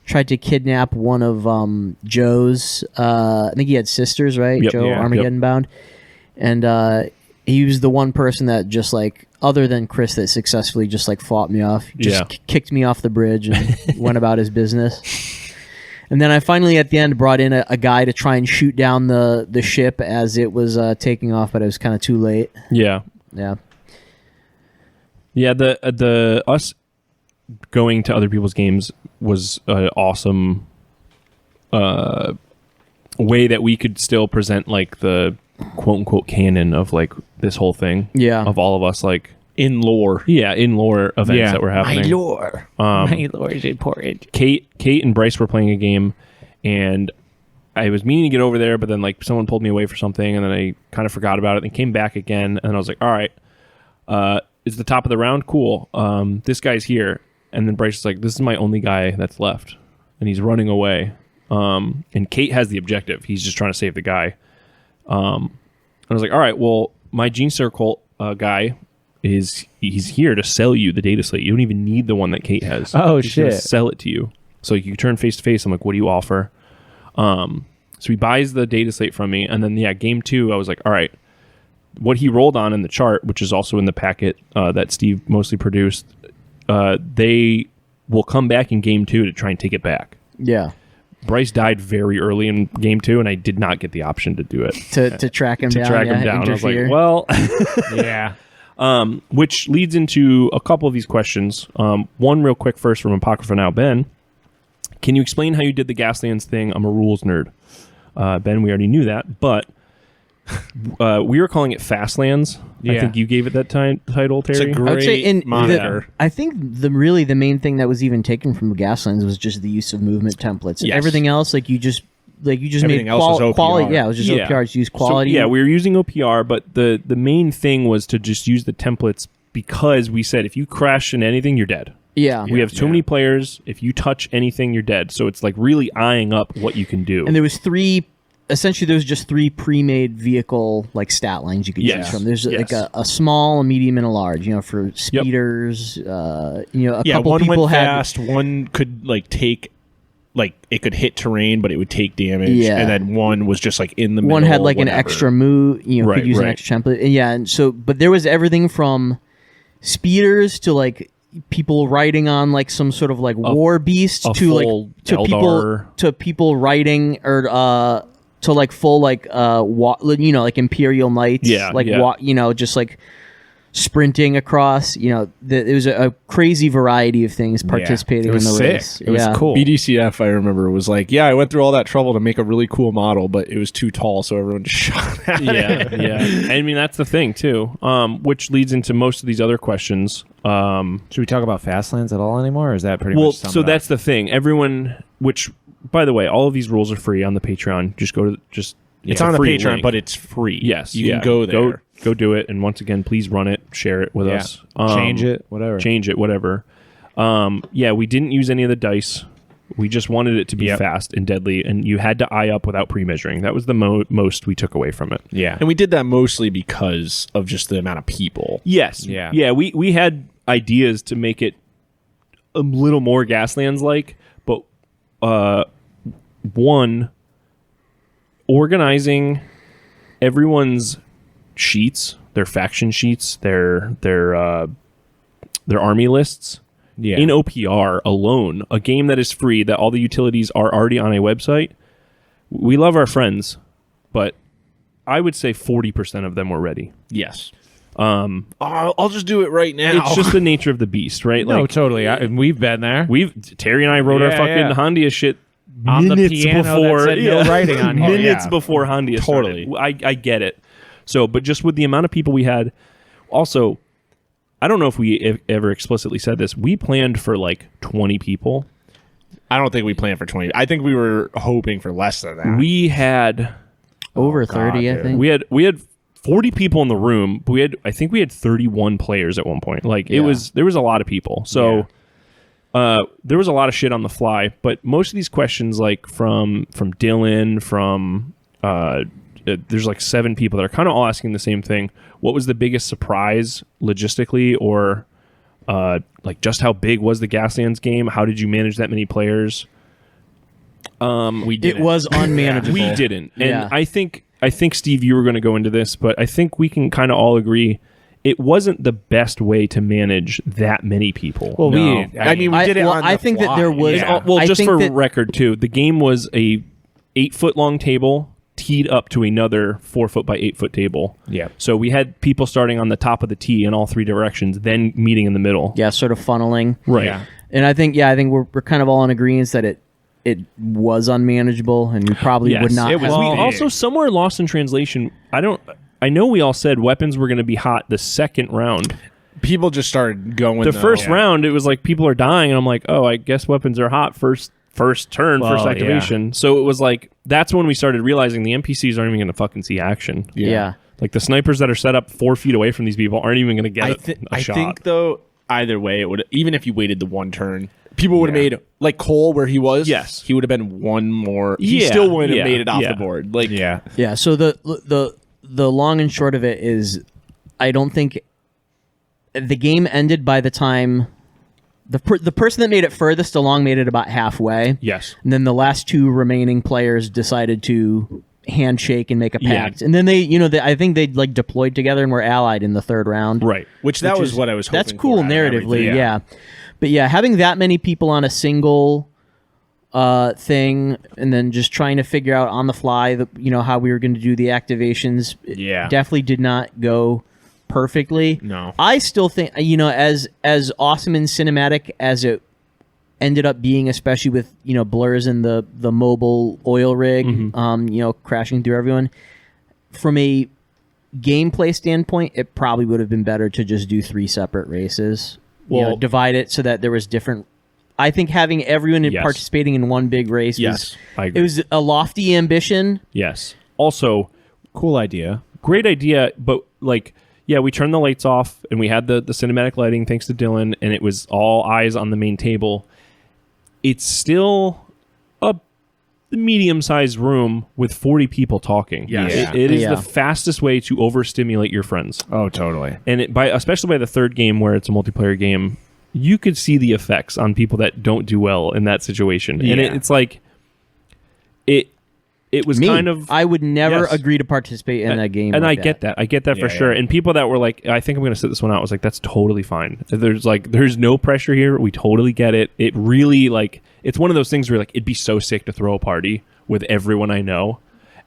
tried to kidnap one of Joe's. I think he had sisters, right? Yep. Joe Yeah, Armageddon Bound, and he was the one person that just like, other than Chris, that successfully just like fought me off, just Yeah. kicked me off the bridge and went about his business. And then I finally, at the end, brought in a guy to try and shoot down the ship as it was taking off, but it was kind of too late. Yeah. Yeah. Yeah, the us going to other people's games was an awesome way that we could still present like the quote unquote canon of like this whole thing. Yeah. Of all of us, like In lore. in lore events Yeah. that were happening. lore. My lord is important. Kate and Bryce were playing a game, and I was meaning to get over there, but then like someone pulled me away for something, and then I kind of forgot about it and came back again, and I was like, all right, it's the top of the round, cool. This guy's here, and then Bryce is like, this is my only guy that's left, and he's running away. And Kate has the objective. He's just trying to save the guy. And I was like, all right, well, my Gene Circle guy he's here to sell you the data slate. You don't even need the one that Kate has. Oh, He's gonna shit. sell it to you. So you turn face to face. I'm like, what do you offer? So he buys the data slate from me, and then game 2, I was like, all right, what he rolled on in the chart, which is also in the packet that Steve mostly produced, they will come back in game 2 to try and take it back. Yeah. Bryce died very early in game 2, and I did not get the option to do it. To track him To down. track yeah, him down. I was like, interfere. well, Yeah. which leads into a couple of these questions. One real quick first from Apocrypha Now Ben. Can you explain how you did the Gaslands thing? I'm a rules nerd. Ben, we already knew that, but we were calling it Fastlands. I Yeah. think you gave it that title, Terry. It's a I would say great in moniker. I think the main thing that was even taken from Gaslands was just the use of movement templates. Yes. Everything else, you just Everything made else was OPR. quality. Yeah, it was just OPRs. Use quality. So, we were using OPR, but the main thing was to just use the templates because we said if you crash in anything, you're dead. Yeah. We have too many players. If you touch anything, you're dead. So it's like really eyeing up what you can do. And there was just three pre-made vehicle stat lines you could choose from. There's like a small, a medium, and a large. For speeders. A couple one people went had fast. One could take, it could hit terrain, but it would take damage. Yeah. And then one was just in the middle. one had an whatever. extra move. Right, could use an right. extra template. And and so, but there was everything from speeders to people riding on some sort of war beast a to full Eldar. people riding or to full Imperial Knights. Just sprinting across. It was a crazy variety of things participating It was in the sick. race. It was cool. BDCF, I remember, was I went through all that trouble to make a really cool model, but it was too tall, so everyone just shot at it. Yeah. I mean, that's the thing, too, which leads into most of these other questions. Should we talk about Fastlands at all anymore, or is that pretty Well, much so that's the thing. Everyone, which, by the way, all of these rules are free on the Patreon. Just go to, It's on the free Patreon, link. but it's free. Yes. You can go there. Go do it. And once again, please run it, share it with us. Change it, whatever. Change it, whatever. We didn't use any of the dice. We just wanted it to be fast and deadly, and you had to eye up without pre-measuring. That was the most we took away from it. Yeah. And we did that mostly because of just the amount of people. Yes. Yeah. Yeah, we had ideas to make it a little more Gaslands-like, but one, organizing everyone's sheets, their faction sheets, their army lists in OPR alone, a game that is free, that all the utilities are already on a website. We love our friends, but I would say 40% of them were ready. Yes. I'll just do it right now. It's just the nature of the beast, right? No, totally. And we've been there. Terry and I wrote our Yeah, fucking yeah. Hondia shit On the minutes piano that before said no writing on here. minutes Yeah. before Hondia Totally. started. I get it. So, but just with the amount of people we had, also, I don't know if we ever explicitly said this. We planned for 20 people. I don't think we planned for 20. I think we were hoping for less than that. We had over 30, I dude. think. we had 40 people in the room, but I think we had 31 players at one point. There was a lot of people. So there was a lot of shit on the fly, but most of these questions from Dylan, from there's 7 people that are kind of all asking the same thing. What was the biggest surprise logistically, or just how big was the Gaslands game? How did you manage that many players? We did. It was unmanageable. We didn't. And Yeah. I think Steve, you were going to go into this, but I think we can kind of all agree it wasn't the best way to manage that many people. Well, we did it on I the think that fly. there was. Yeah. Well, I just think for that- record too, the game was a 8-foot long table teed up to another 4-foot by 8-foot table. Yeah. So we had people starting on the top of the tee in all 3 directions, then meeting in the middle. Yeah, sort of funneling. Right. Yeah. And I think we're kind of all in agreement that it was unmanageable, and we probably Yes, would not. it was have- big. Also, somewhere lost in translation. I know we all said weapons were going to be hot the second round. People just started going. The first round, it was people are dying, and I'm like, oh, I guess weapons are hot first turn, Well, first activation. So it was that's when we started realizing the NPCs aren't even going to fucking see action. Yeah. The snipers that are set up 4 feet away from these people aren't even going to get a shot. I think though, either way, it would, even if you waited the one turn, people would have made Cole where he was. Yes. he would have been one more. He Yeah, still wouldn't yeah, have made it off yeah. the board. Yeah. Yeah. So the long and short of it is, I don't think the game ended by the time the person that made it furthest along made it about halfway. Yes. And then the last 2 remaining players decided to handshake and make a Yeah. pact. And then I think they deployed together and were allied in the 3rd round. Right. which was what I was hoping That's cool for out of narratively, everything. yeah. But yeah, having that many people on a single thing, and then just trying to figure out on the fly how we were going to do the activations, Yeah. definitely did not go perfectly. No. I still think as awesome and cinematic as it ended up being, especially with Blerz and the mobile oil rig, crashing through everyone. From a gameplay standpoint, it probably would have been better to just do 3 separate races. Well, Divide it so that there was different. I think having everyone participating in one big race I agree. it was a lofty ambition. Yes. Also, Cool idea. great idea, but like, yeah, we turned the lights off and we had the cinematic lighting thanks to Dylan, and it was all eyes on the main table. It's still a medium-sized room with 40 people talking. Yes. Yeah. It is Yeah. the fastest way to overstimulate your friends. Oh, totally. And especially by the third game where it's a multiplayer game, you could see the effects on people that don't do well in that situation. And Yeah. it's like it was Me, kind of I would never Yes. agree to participate in that game. and like I get that. I get that for Yeah, sure. yeah. And people that were like, I think I'm going to sit this one out, was like, that's totally fine. There's no pressure here. We totally get it. It really, like, it's one of those things where, like, it'd be so sick to throw a party with everyone I know.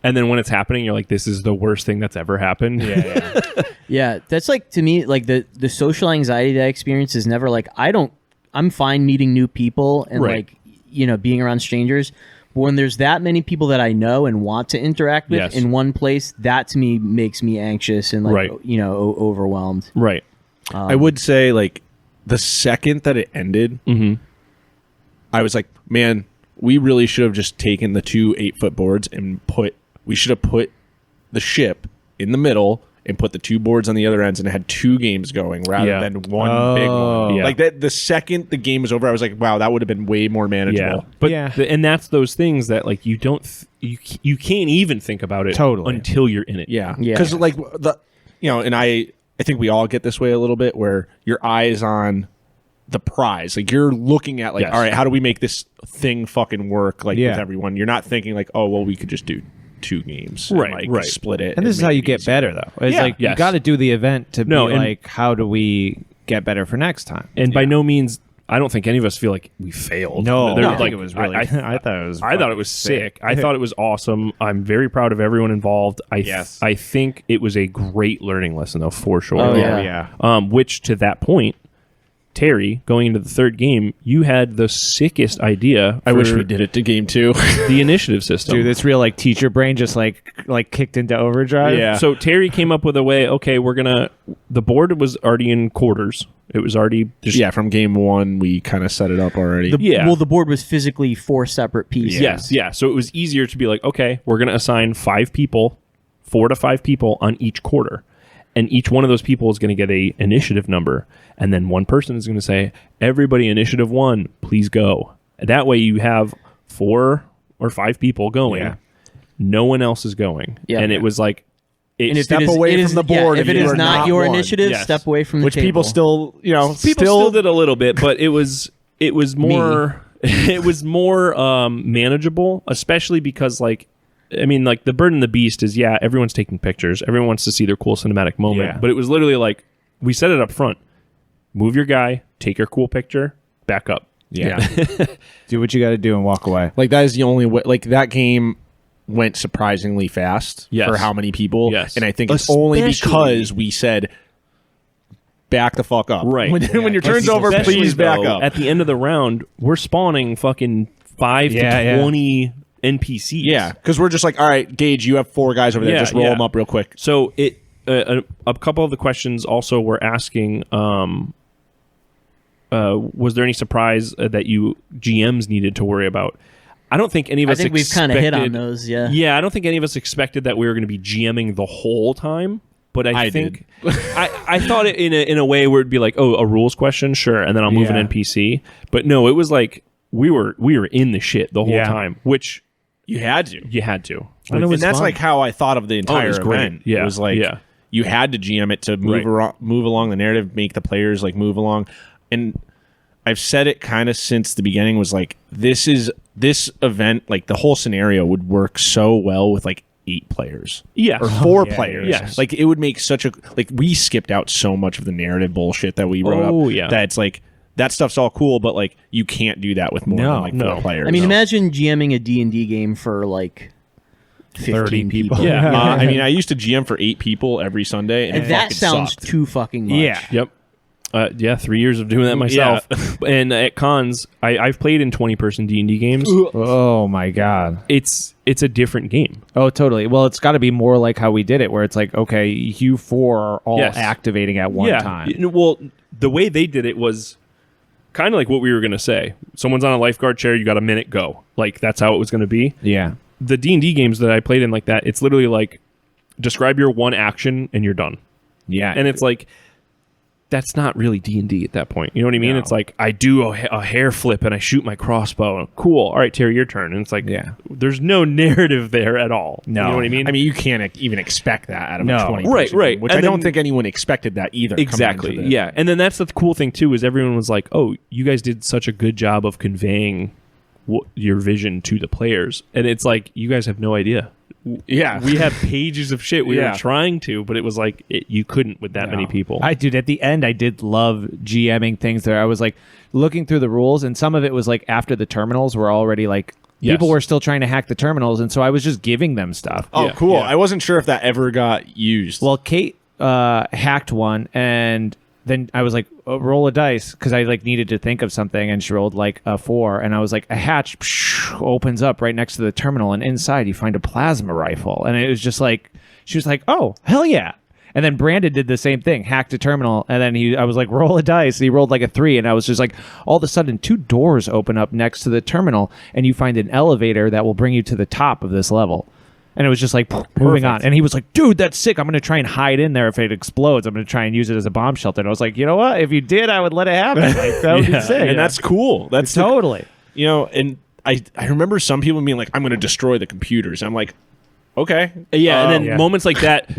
And then when it's happening, you're like, this is the worst thing that's ever happened. Yeah. Yeah, that's like, to me, like the social anxiety that I experience is never like, I'm fine meeting new people and Right. like, being around strangers. But when there's that many people that I know and want to interact with Yes. in one place, that to me makes me anxious and like, Right. overwhelmed. Right. I would say, like, the second that it ended, I was like, man, we really should have just taken the 2 8-foot boards and we should have put the ship in the middle and put the 2 boards on the other ends and had 2 games going rather Yeah. than one big one. Yeah. Like that, the second the game was over, I was like, wow, that would have been way more manageable. Yeah. But Yeah. and that's those things that, like, you don't you can't even think about it Totally. until you're in it. Yeah. Yeah. Because, like, and I think we all get this way a little bit where your eye is on the prize. Like, you're looking at, like, Yes. all right, how do we make this thing fucking work, like, Yeah. with everyone? You're not thinking, like, oh, well, we could just do 2 games. Right, And, like, right. split it. And this is make how you it get easier. better, though. It's Yeah. like you Yes. got to do the event to No, be and- like, how do we get better for next time? And by no means, I don't think any of us feel like we failed. No, They're I like, think it was really. I I thought it was. I thought it was sick. I thought it was awesome. I'm very proud of everyone involved. Yes. I think it was a great learning lesson, though, for sure. Oh, Yeah. yeah. Yeah. Which, to that point, Terry, going into the third game, you had the sickest idea. I wish for we did it to game 2. the initiative system. Dude, this real like teacher brain just like kicked into overdrive. Yeah. So Terry came up with a way. Okay, the board was already in quarters. It was already just Yeah, from game 1, we kind of set it up already. Yeah. Well, the board was physically 4 separate pieces. Yes, yeah. So it was easier to be like, okay, we're going to assign 5 people, 4 to 5 people on each quarter. And each one of those people is going to get a initiative number. And then one person is going to say, everybody initiative 1, please go. That way you have 4 or 5 people going. Yeah. No one else is going. Yeah. And it was like, And if Step it is, away it from is- the board if if it you is are not not your one. initiative, Yes. step away from the Which table. people still, people still did a little bit, but it was more it was more manageable, especially because, like, I mean, like, the Bird and the Beast is, yeah, everyone's taking pictures, everyone wants to see their cool cinematic moment, Yeah. but it was literally like, we set it up front, move your guy, take your cool picture, back up. Yeah. Do what you got to do and walk away. Like, that is the only way. Like, that game went surprisingly fast Yes. for how many people. Yes. And I think it's only Especially- because we said, back the fuck up. Right. When your turn's over, Especially, please back though, up. At the end of the round, we're spawning fucking 5 Yeah, to 20 NPCs. Yeah, because we're just like, all right, Gage, you have 4 guys over there. Yeah, Just roll yeah. them up real quick. So a couple of the questions also were asking, was there any surprise that you GMs needed to worry about? I don't think any of I us think we've kind of hit on expected- those. Yeah. Yeah, I don't think any of us expected that we were going to be GMing the whole time. But I think I thought it in a way where it'd be like, oh, a rules question, sure, and then I'll move Yeah. an NPC. But no, it was like we were in the shit the whole Yeah. time, which You had to. you had to. And it And was that's fun. like how I thought of the entire was great. event. Yeah, It was like, yeah. you had to GM it to move, Right. move along the narrative, make the players like move along. And I've said it kind of since the beginning, was like, this event, like the whole scenario would work so well with like 8 players. Yeah. Or 4 yeah, players. yes. Like, it would make such a, like, we skipped out so much of the narrative bullshit that we wrote Oh, up. yeah. That it's like, that stuff's all cool, but like, you can't do that with more No, than like 4 players. I mean, imagine GMing a D&D game for like 15 30 people. Yeah. I mean, I used to GM for 8 people every Sunday, and it that fucking sounds sucked. too fucking much. Yeah. Yep. Yeah, 3 years of doing that myself. And at cons, I've played in 20-person D&D games. Oh my god. It's a different game. Oh, totally. Well, it's got to be more like how we did it, where it's like, okay, you four are all activating at one time. Well, the way they did it was kind of like what we were going to say. Someone's on a lifeguard chair, you got a minute, go. Like, that's how it was going to be. Yeah. The D&D games that I played in like that, it's literally like, describe your one action and you're done. Yeah. And it's like, that's not really D&D at that point. You know what I mean? No. It's like, I do a hair flip and I shoot my crossbow. Cool. All right, Terry, your turn. And it's like, there's no narrative there at all. No. You know what I mean? I mean, you can't even expect that out of No. a 20 Right. Which And I don't then- think anyone expected that either. Exactly. Yeah. And then that's the cool thing, too, is everyone was like, oh, you guys did such a good job of conveying your vision to the players. And it's like, you guys have no idea. Yeah. We have pages of shit we Yeah. were trying to, but it was like you couldn't with that many people. At the end, I did love GMing things there. I was like looking through the rules, and some of it was like after the terminals were already like people were still trying to hack the terminals, and so I was just giving them stuff. Oh, Yeah. cool. Yeah. I wasn't sure if that ever got used. Well, Kate hacked one, and then I was like, roll a dice, because I like needed to think of something, and she rolled like a 4, and I was like, a hatch opens up right next to the terminal, and inside you find a plasma rifle, and it was just like, she was like, oh, hell yeah. And then Brandon did the same thing, hacked a terminal, and then I was like, roll a dice, and he rolled like a 3, and I was just like, all of a sudden 2 doors open up next to the terminal, and you find an elevator that will bring you to the top of this level. And it was just like moving on. And he was like, dude, that's sick. I'm going to try and hide in there if it explodes. I'm going to try and use it as a bomb shelter. And I was like, you know what? If you did, I would let it happen. Like, that would be sick. and that's cool. That's totally. and I remember some people being like, I'm going to destroy the computers. I'm like, okay. Yeah, and then yeah. moments like that,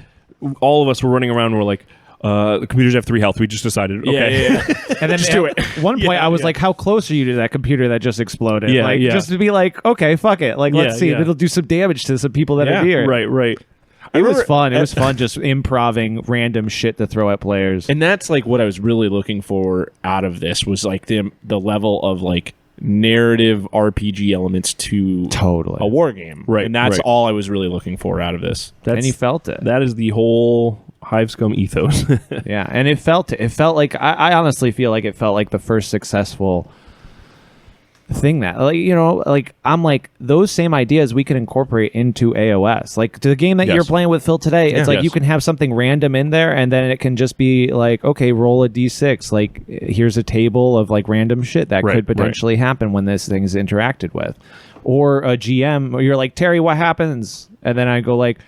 all of us were running around and we're like, the computers have 3 health. We just decided. Okay. Yeah. And then Just do it. At one point, I was like, how close are you to that computer that just exploded? Yeah, like, yeah. just to be like, okay, fuck it. Like, let's Yeah, see if yeah. it'll do some damage to some people that Yeah, are near. Right. It was remember- fun. It was fun just improving random shit to throw at players. And that's like what I was really looking for out of this was like the level of like narrative RPG elements to Totally. a war game. Right, And that's right. all I was really looking for out of this. And he felt it. That is the whole Hive Scum ethos. Yeah, and it felt like I honestly feel like it felt like the first successful thing that, like, you know, like I'm like, those same ideas we can incorporate into AOS. Like the game that Yes. you're playing with Phil today, it's like Yes. you can have something random in there, and then it can just be like, okay, roll a d6. Like here's a table of like random shit that Right, could potentially happen when this thing's interacted with, or a GM. Or you're like, Terry, what happens? And then I go like,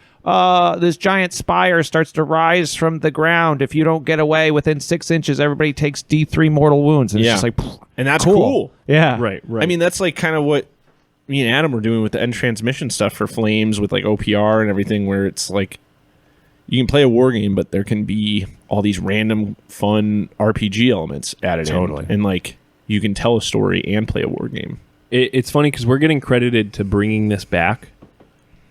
this giant spire starts to rise from the ground. If you don't get away within 6 inches, everybody takes D3 mortal wounds. And Yeah. it's just like, And that's cool. yeah. right. I mean, that's like kind of what me and Adam were doing with the end transmission stuff for Flames with like OPR and everything, where it's like you can play a war game, but there can be all these random fun RPG elements added Totally. in. And like you can tell a story and play a war game. It's funny because we're getting credited to bringing this back.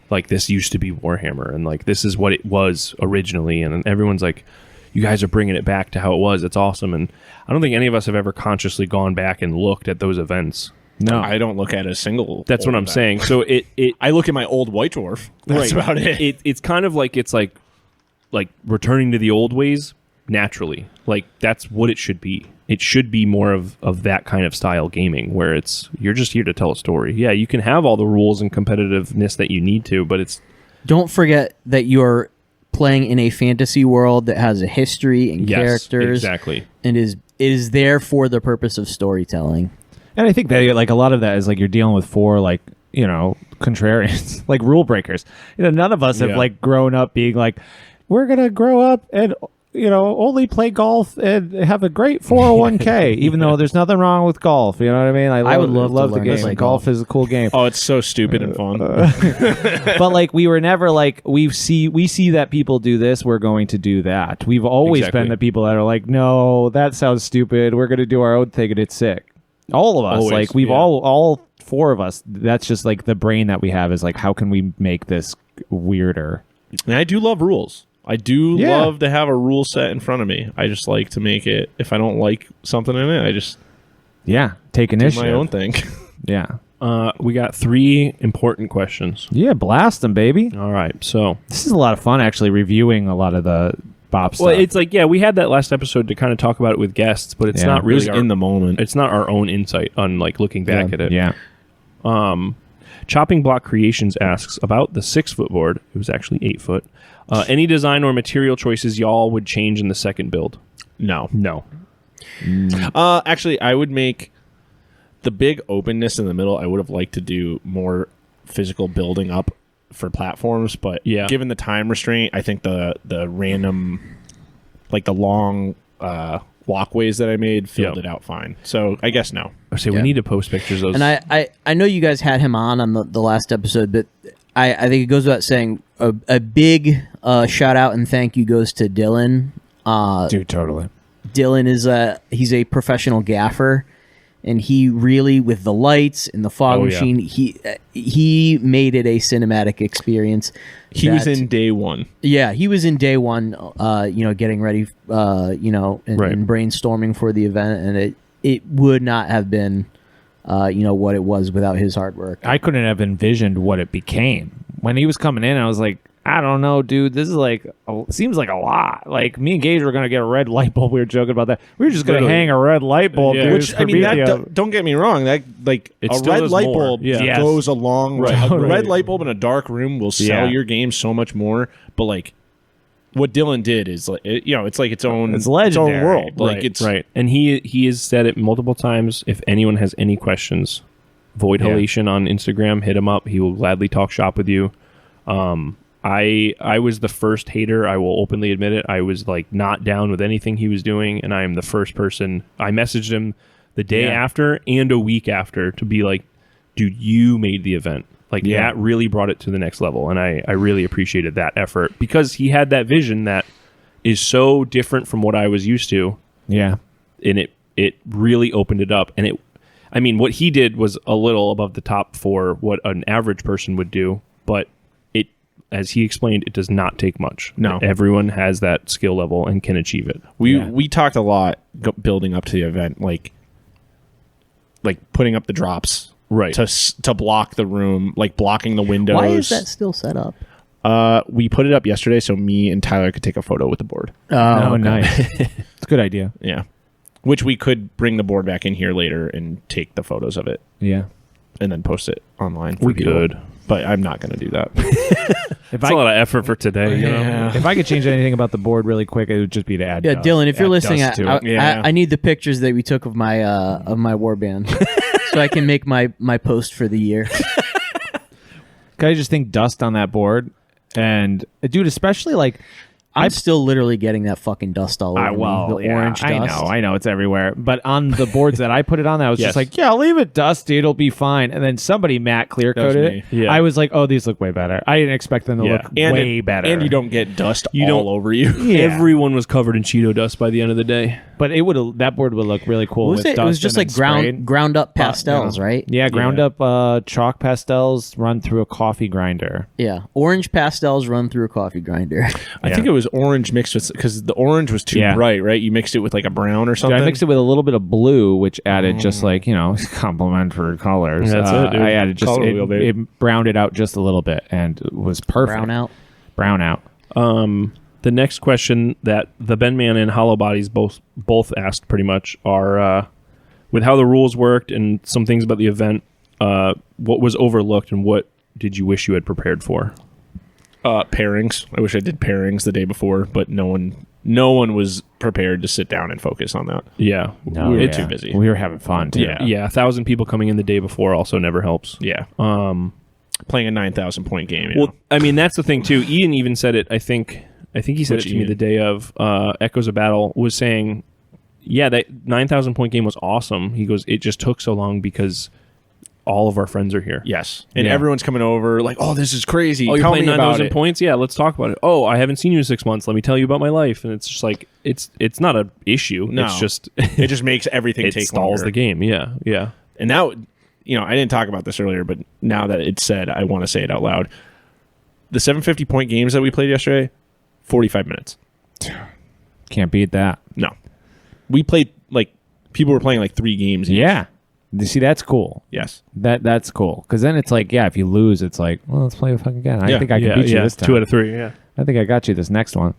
Like, this used to be Warhammer, and like this is what it was originally, and everyone's like, you guys are bringing it back to how it was. It's awesome. And I don't think any of us have ever consciously gone back and looked at those events. No. I don't look at a single. That's what old I'm event. saying. So it I look at my old White Dwarf. That's about it. It's kind of like it's like returning to the old ways naturally. Like that's what it should be. It should be more of that kind of style gaming where it's you're just here to tell a story. Yeah, you can have all the rules and competitiveness that you need to, but it's Don't forget that you're playing in a fantasy world that has a history and yes, characters, exactly. and is there for the purpose of storytelling. And I think that like a lot of that is like you're dealing with 4 like, you know, contrarians, like rule breakers. You know, none of us have Yeah. like grown up being like, we're going to grow up and, you know, only play golf and have a great 401k, even though there's nothing wrong with golf. You know what I mean? I would love to the learn to game. play Golf golf. is a cool game. Oh, it's so stupid and fun. But like we were never like we see that people do this, we're going to do that. We've always Exactly. been the people that are like, no, that sounds stupid. We're going to do our own thing and it's sick. All of us, Always, like we've yeah. all 4 of us. That's just like the brain that we have is like, how can we make this weirder? And I do love rules. I do Yeah. love to have a rule set in front of me. I just like to make it. If I don't like something in it, I just Yeah, take do initiative. my own thing. Yeah, We got 3 important questions. yeah, blast them, baby. All right, so This is a lot of fun actually reviewing a lot of the Bop stuff. Well, it's like, we had that last episode to kind of talk about it with guests, but it's Yeah. not It was really in the moment. it's not our own insight on like looking back Yeah. at it. yeah. Chopping Block Creations asks about the 6-foot board. It was actually 8 foot. Any design or material choices y'all would change in the second build? No. No. Actually, I would make the big openness in the middle. I would have liked to do more physical building up for platforms, but Yeah. given the time restraint, I think the random, like the long walkways that I made filled Yep. it out fine. So I guess no. I say we need to post pictures of those. And I know you guys had him on the last episode, but I think it goes without saying a big shout out and thank you goes to Dylan. Dude, totally. Dylan is he's a professional gaffer, and he really, with the lights and the fog Oh, yeah. machine, he made it a cinematic experience. He was that- in day one. Yeah, he was in day one, getting ready, and Right. brainstorming for the event, and it would not have been, what it was without his hard work. I couldn't have envisioned what it became. When he was coming in, I was like, I don't know, dude. This is like, seems like a lot. Like, me and Gage were going to get a red light bulb. We were joking about that. We were just going to Literally. hang a red light bulb, Yeah. dude. Which, I mean, don't get me wrong. That, like, It a still red does light more. bulb Yeah. Yes. goes a long way. A Totally. red light bulb in a dark room will sell Yeah. your game so much more. But, like, what Dylan did is, like, it's like its own, It's legendary. its own world. Like, right, it's right. And he has said it multiple times. If anyone has any questions, Void Yeah. Halation on Instagram, hit him up. He will gladly talk shop with you. I was the first hater. I will openly admit it. I was like not down with anything he was doing, and I am the first person. I messaged him the day Yeah. after and a week after to be like, dude, you made the event. Like Yeah. that really brought it to the next level, and I really appreciated that effort because he had that vision that is so different from what I was used to, Yeah. and it really opened it up. And what he did was a little above the top for what an average person would do, but as he explained, it does not take much. No. Everyone has that skill level and can achieve it. we talked a lot building up to the event, like putting up the drops, Right. to block the room, like blocking the windows. Why is that still set up? We put it up yesterday so me and Tyler could take a photo with the board. Oh, nice. It's a good idea. Yeah, which we could bring the board back in here later and take the photos of it Yeah. and then post it online. For We people. could. But I'm not going to do that. If It's a lot of effort for today. You know? if I could change anything about the board really quick, it would just be to add Yeah, dust. Dylan, if you're Add listening, dust to I, it. Yeah. I need the pictures that we took of my warband, so I can make my post for the year. Can I just think dust on that board? And, dude, especially like, I'm still literally getting that fucking dust all over me. The orange dust. I know, it's everywhere. But on the boards that I put it on, I was Yes. just like, yeah, leave it dusty, it'll be fine. And then somebody matte clear That was coated me. it. Yeah. I was like, oh, these look way better. I didn't expect them to Yeah. look way better. And you don't get dust You all don't- over you. Yeah. Everyone was covered in Cheeto dust by the end of the day. But that board would look really cool. What was with it? It dust was just and like then sprayed. ground up pastels, right? Yeah, ground up chalk pastels run through a coffee grinder. Yeah, orange pastels run through a coffee grinder. I think it was orange mixed with, because the orange was too Yeah. bright, right? You mixed it with like a brown or Dude, something. I mixed it with a little bit of blue, which added just like, complementary colors. That's it, dude. I added just, Color wheel, baby. it browned it out just a little bit and it was perfect. Brown out. The next question that the Ben Man and Hollow Bodies both asked pretty much are with how the rules worked and some things about the event, what was overlooked and what did you wish you had prepared for? Pairings. I wish I did pairings the day before, but no one was prepared to sit down and focus on that. Yeah. No, We were yeah. too busy. We were having fun too. Yeah. Yeah, 1,000 people coming in the day before also never helps. Yeah. Playing a 9,000 point game. Well, I mean, that's the thing too. Ian even said it. I think he said Which it to me Ian? the day of Echoes of Battle. Was saying, yeah, that 9,000 point game was awesome. He goes, it just took so long because all of our friends are here. Yes. And Yeah. everyone's coming over like, oh, this is crazy. Oh, you're Tell playing me about 9,000 it. points? Yeah, let's talk about it. Oh, I haven't seen you in 6 months. Let me tell you about my life. And it's just like it's not an issue. No. It's just It just makes everything it take stalls longer. the game. Yeah, yeah. And now, I didn't talk about this earlier, but now that it's said, I want to say it out loud. The 750 point games that we played yesterday, 45 minutes. Can't beat that. No. We played, like, people were playing like 3 games each. Yeah. You see, that's cool. Yes. That's cool. Because then it's like, yeah, if you lose, it's like, well, let's play the fuck again. I Yeah. think I can beat you this time. 2 out of 3. Yeah. I think I got you this next one.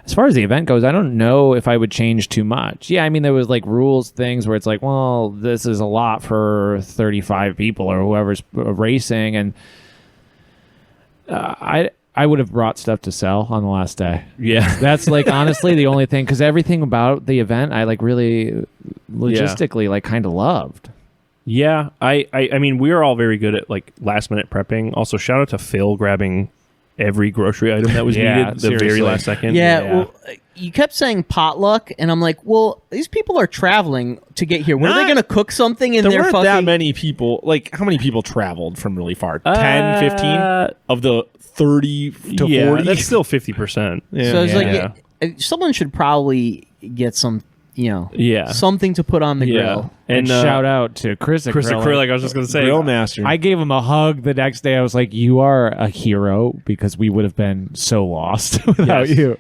as far as the event goes, I don't know if I would change too much. Yeah, I mean, there was like rules things where it's like, well, this is a lot for 35 people or whoever's racing, and I would have brought stuff to sell on the last day. Yeah. That's like honestly the only thing, because everything about the event I like really logistically like kind of loved. Yeah, I mean, we are all very good at like last minute prepping. Also, shout out to Phil grabbing every grocery item that was needed the very seriously. last second. Well, you kept saying potluck, and I'm like, well, these people are traveling to get here. When are they going to cook something in There their weren't fucking... that many people. Like, how many people traveled from really far? 10, 15 of the 30 to 40? That's still 50%. Yeah. So it's Yeah. like, someone should probably get some, Yeah. something to put on the grill. And shout out to Chris Acrylic, I was just going to say. Grill master. I gave him a hug the next day. I was like, you are a hero, because we would have been so lost without Yes. you.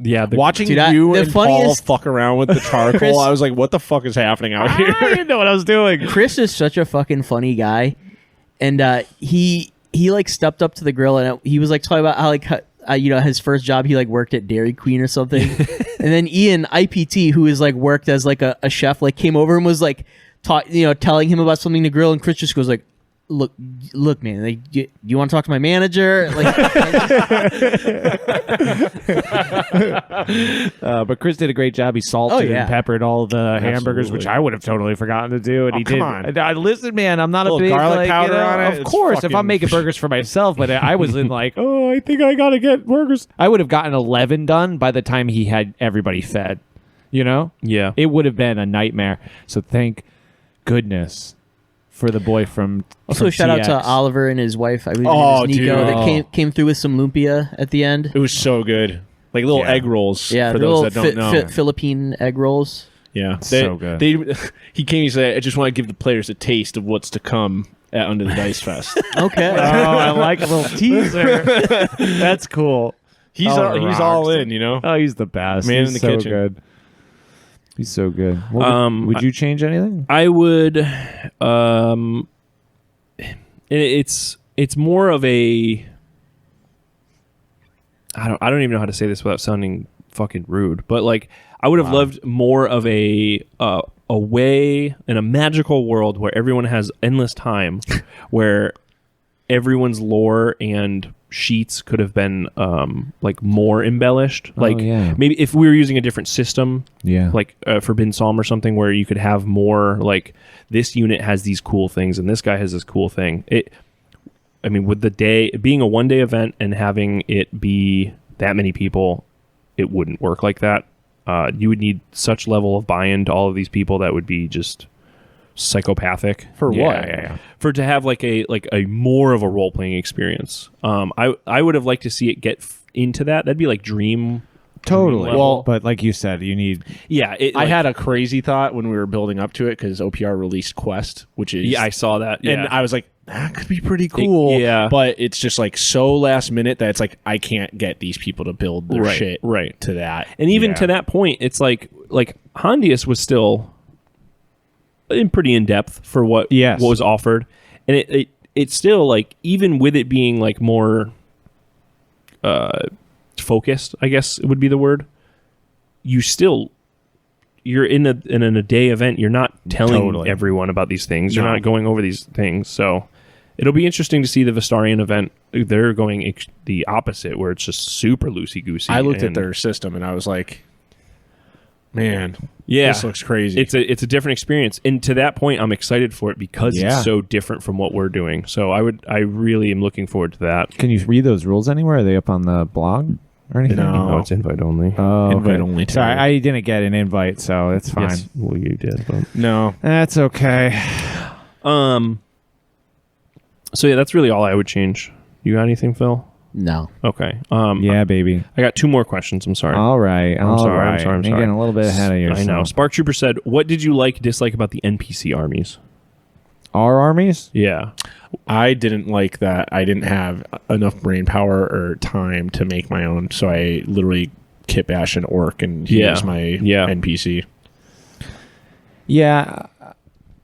Yeah, Watching Dude, you the and Paul funniest- fuck around with the charcoal, Chris- I was like, what the fuck is happening out here? I didn't know what I was doing. Chris is such a fucking funny guy, and he like stepped up to the grill, and he was like talking about how like his first job he like worked at Dairy Queen or something, and then Ian IPT, who is like worked as like a chef, like came over and was like telling him about something to grill, and Chris just goes like, look, man, like, you want to talk to my manager? Like, But Chris did a great job. He salted and peppered all the hamburgers, which Absolutely. I would have totally forgotten to do. And he come did. on. I listen, man, I'm not a Little big garlic like, powder on it. Of It's course, if I'm fucking- making burgers for myself, but I was in like, oh, I think I gotta get burgers. I would have gotten 11 done by the time he had everybody fed. Yeah. It would have been a nightmare. So thank goodness for the boy from. also from shout out to TX. Oliver and his wife. I believe Oh, his Nico dude. that came through with some lumpia at the end. It was so good. Like little egg rolls Yeah, for the those little that don't know. Philippine egg rolls. Yeah. So good. He came and said, I just want to give the players a taste of what's to come at Under the Dice Fest. Okay. Oh, I like a little teaser. That's cool. He's all in, Oh, he's the best. Man He's in the so kitchen. Good. He's so good. Would you change anything? I would it's more of a I don't even know how to say this without sounding fucking rude, but like I would have loved more of a way in a magical world where everyone has endless time, where everyone's lore and sheets could have been like more embellished. Like maybe if we were using a different system, like Forbidden Psalm or something, where you could have more like this unit has these cool things and this guy has this cool thing. I mean, with the day being a 1-day event and having it be that many people, it wouldn't work like that. You would need such level of buy-in to all of these people that would be just psychopathic. For what? For to have like a more of a role-playing experience. I would have liked to see it get into that. That'd be like dream. Totally. level. Well, but like you said, you need. Yeah, I had a crazy thought when we were building up to it because OPR released Quest, which is... Yeah, I saw that. Yeah. And I was like, that could be pretty cool. yeah. But it's just like so last minute that it's like, I can't get these people to build their shit to that. And even to that point, it's like Hondius was still pretty in depth for what was offered, and it still like even with it being like more focused, I guess it would be the word. You're in a day event. You're not telling everyone about these things. You're not going over these things. So it'll be interesting to see the Vestarian event. They're going the opposite, where it's just super loosey goosey. I looked at their system and I was like, man, yeah, this looks crazy. It's a different experience, and to that point, I'm excited for it because it's so different from what we're doing. So I really am looking forward to that. Can you read those rules anywhere? Are they up on the blog or anything? No, it's invite only. Oh, Invite only. Sorry, I didn't get an invite, so it's fine. Yes, well, you did, but No. That's okay. So yeah, that's really all I would change. You got anything, Phil? No. Okay. Yeah, baby. I got 2 more questions. I'm sorry. All right. I'm sorry. You're getting a little bit ahead of yourself. I know. Spark Trooper said, "What did you dislike about the NPC armies?" Our armies? Yeah. I didn't like that. I didn't have enough brain power or time to make my own, so I literally kit bash an orc and he was my NPC. Yeah.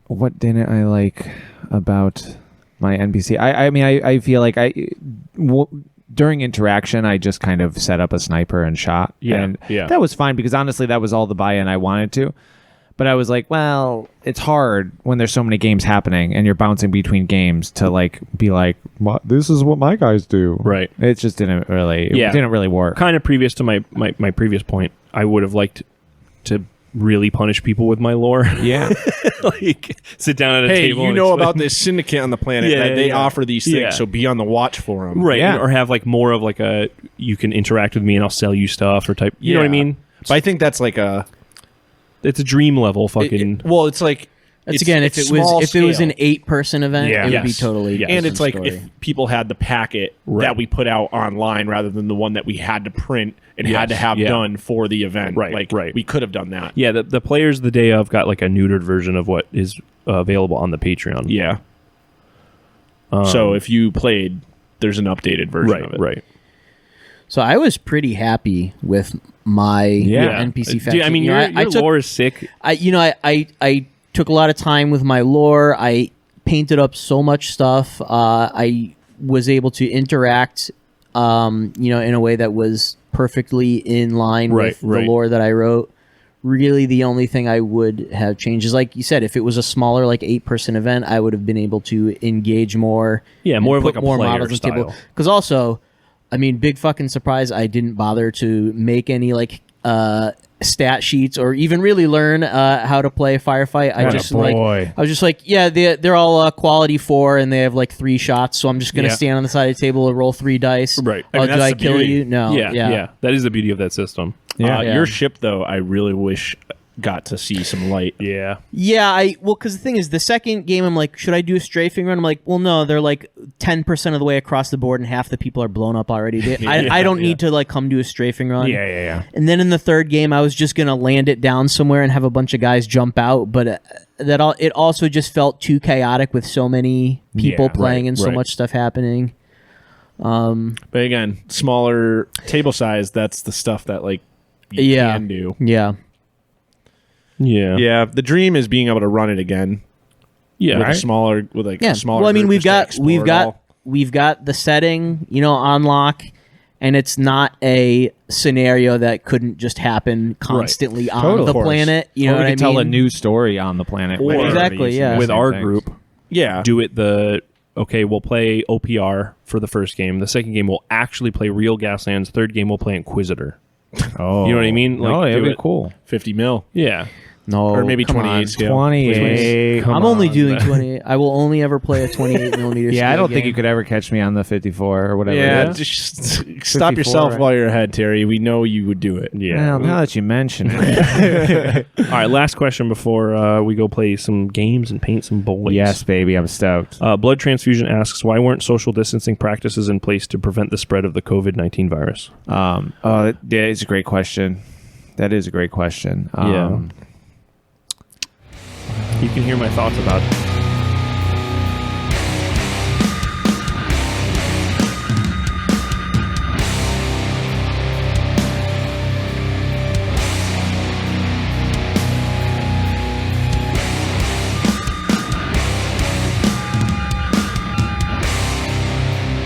What didn't I like about my NPC? I mean, I feel like during interaction, I just kind of set up a sniper and shot. Yeah, And yeah. that was fine because honestly, that was all the buy-in I wanted to. But I was like, well, it's hard when there's so many games happening and you're bouncing between games to like be like, this is what my guys do. Right. It just didn't really work. Kind of previous to my previous point, I would have liked to really punish people with my lore. Yeah. Like sit down at a Hey, table. you and know explain- about this syndicate on the planet Yeah, that they yeah. offer these things, Yeah. so be on the watch for them. right? Yeah. Or have like more of like a you can interact with me and I'll sell you stuff or type. You know what I mean? But I think that's like It's a dream level fucking. it's like That's it's- again, it's if it was small if it was scale. an 8-person event, Yeah. it would be Yes. totally. Yes. And different it's like story. if people had the packet Right. that we put out online rather than the one that we had to print and Yes. had to have Yeah. done for the event. Right, Like right. we could have done that. Yeah, the players the day of got like a neutered version of what is available on the Patreon. Yeah. So if you played, there's an updated version Right, of it. right. So I was pretty happy with my NPC faction. I mean, You know, your I took, lore is sick. I took a lot of time with my lore. I painted up so much stuff. I was able to interact, in a way that was perfectly in line with the lore that I wrote. Really, the only thing I would have changed is, like you said, if it was a smaller, like 8-person event, I would have been able to engage more. Yeah, more of put like a player style. Because also, I mean, big fucking surprise, I didn't bother to make any like stat sheets or even really learn how to play Firefight. I was just like, yeah, they're all quality 4 and they have like 3 shots, so I'm just gonna stand on the side of the table and roll 3 dice. Right. I mean, Do that's I the kill beauty. you? No. Yeah. That is the beauty of that system. Yeah. Yeah. Your ship, though, I really wish got to see some light. Yeah. Yeah, because the thing is, the second game, I'm like, should I do a strafing run? I'm like, well, no, they're like 10% of the way across the board, and half the people are blown up already. I don't need to like come do a strafing run. Yeah. And then in the third game, I was just gonna land it down somewhere and have a bunch of guys jump out, but it also just felt too chaotic with so many people playing and so much stuff happening. But again, smaller table size, that's the stuff that like you can do. Yeah. Yeah. Yeah, the dream is being able to run it again. Yeah. With a smaller a smaller Well, I mean, group just to explore it all. we've got the setting, on lock, and it's not a scenario that couldn't just happen constantly on Totally. the Of course. planet. You Or know we what I could tell a mean? new story on the planet. Or- with Exactly, everybody yeah. using the With same our things. group, Yeah. do it we'll play OPR for the first game. The second game we'll actually play real Gaslands. Third game we'll play Inquisitor. Oh, You know what I mean? Like, oh, do it'd be it. cool. 50 mil. Yeah. No, Or maybe come 28 on. scale. 28. I'm only doing 28. I will only ever play a 28 millimeter. Yeah, I scale don't think game. you could ever catch me on the 54 or whatever. Yeah, it is. just stop 54, yourself right? while you're ahead, Terry. We know you would do it. Yeah. Well, now that you mention it. All right. Last question before we go play some games and paint some boys. Yes, baby, I'm stoked. Blood Transfusion asks, why weren't social distancing practices in place to prevent the spread of the COVID-19 virus? It's a great question. That is a great question. You can hear my thoughts about it.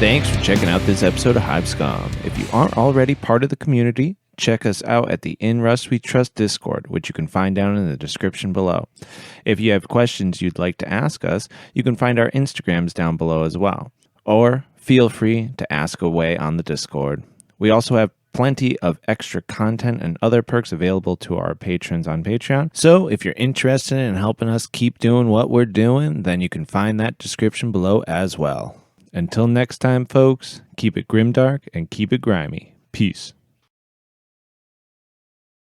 Thanks for checking out this episode of Hive Scum. If you aren't already part of the community, check us out at the In Rust We Trust Discord, which you can find down in the description below. If you have questions you'd like to ask us, you can find our Instagrams down below as well. Or feel free to ask away on the Discord. We also have plenty of extra content and other perks available to our patrons on Patreon. So if you're interested in helping us keep doing what we're doing, then you can find that description below as well. Until next time, folks, keep it grimdark and keep it grimy. Peace.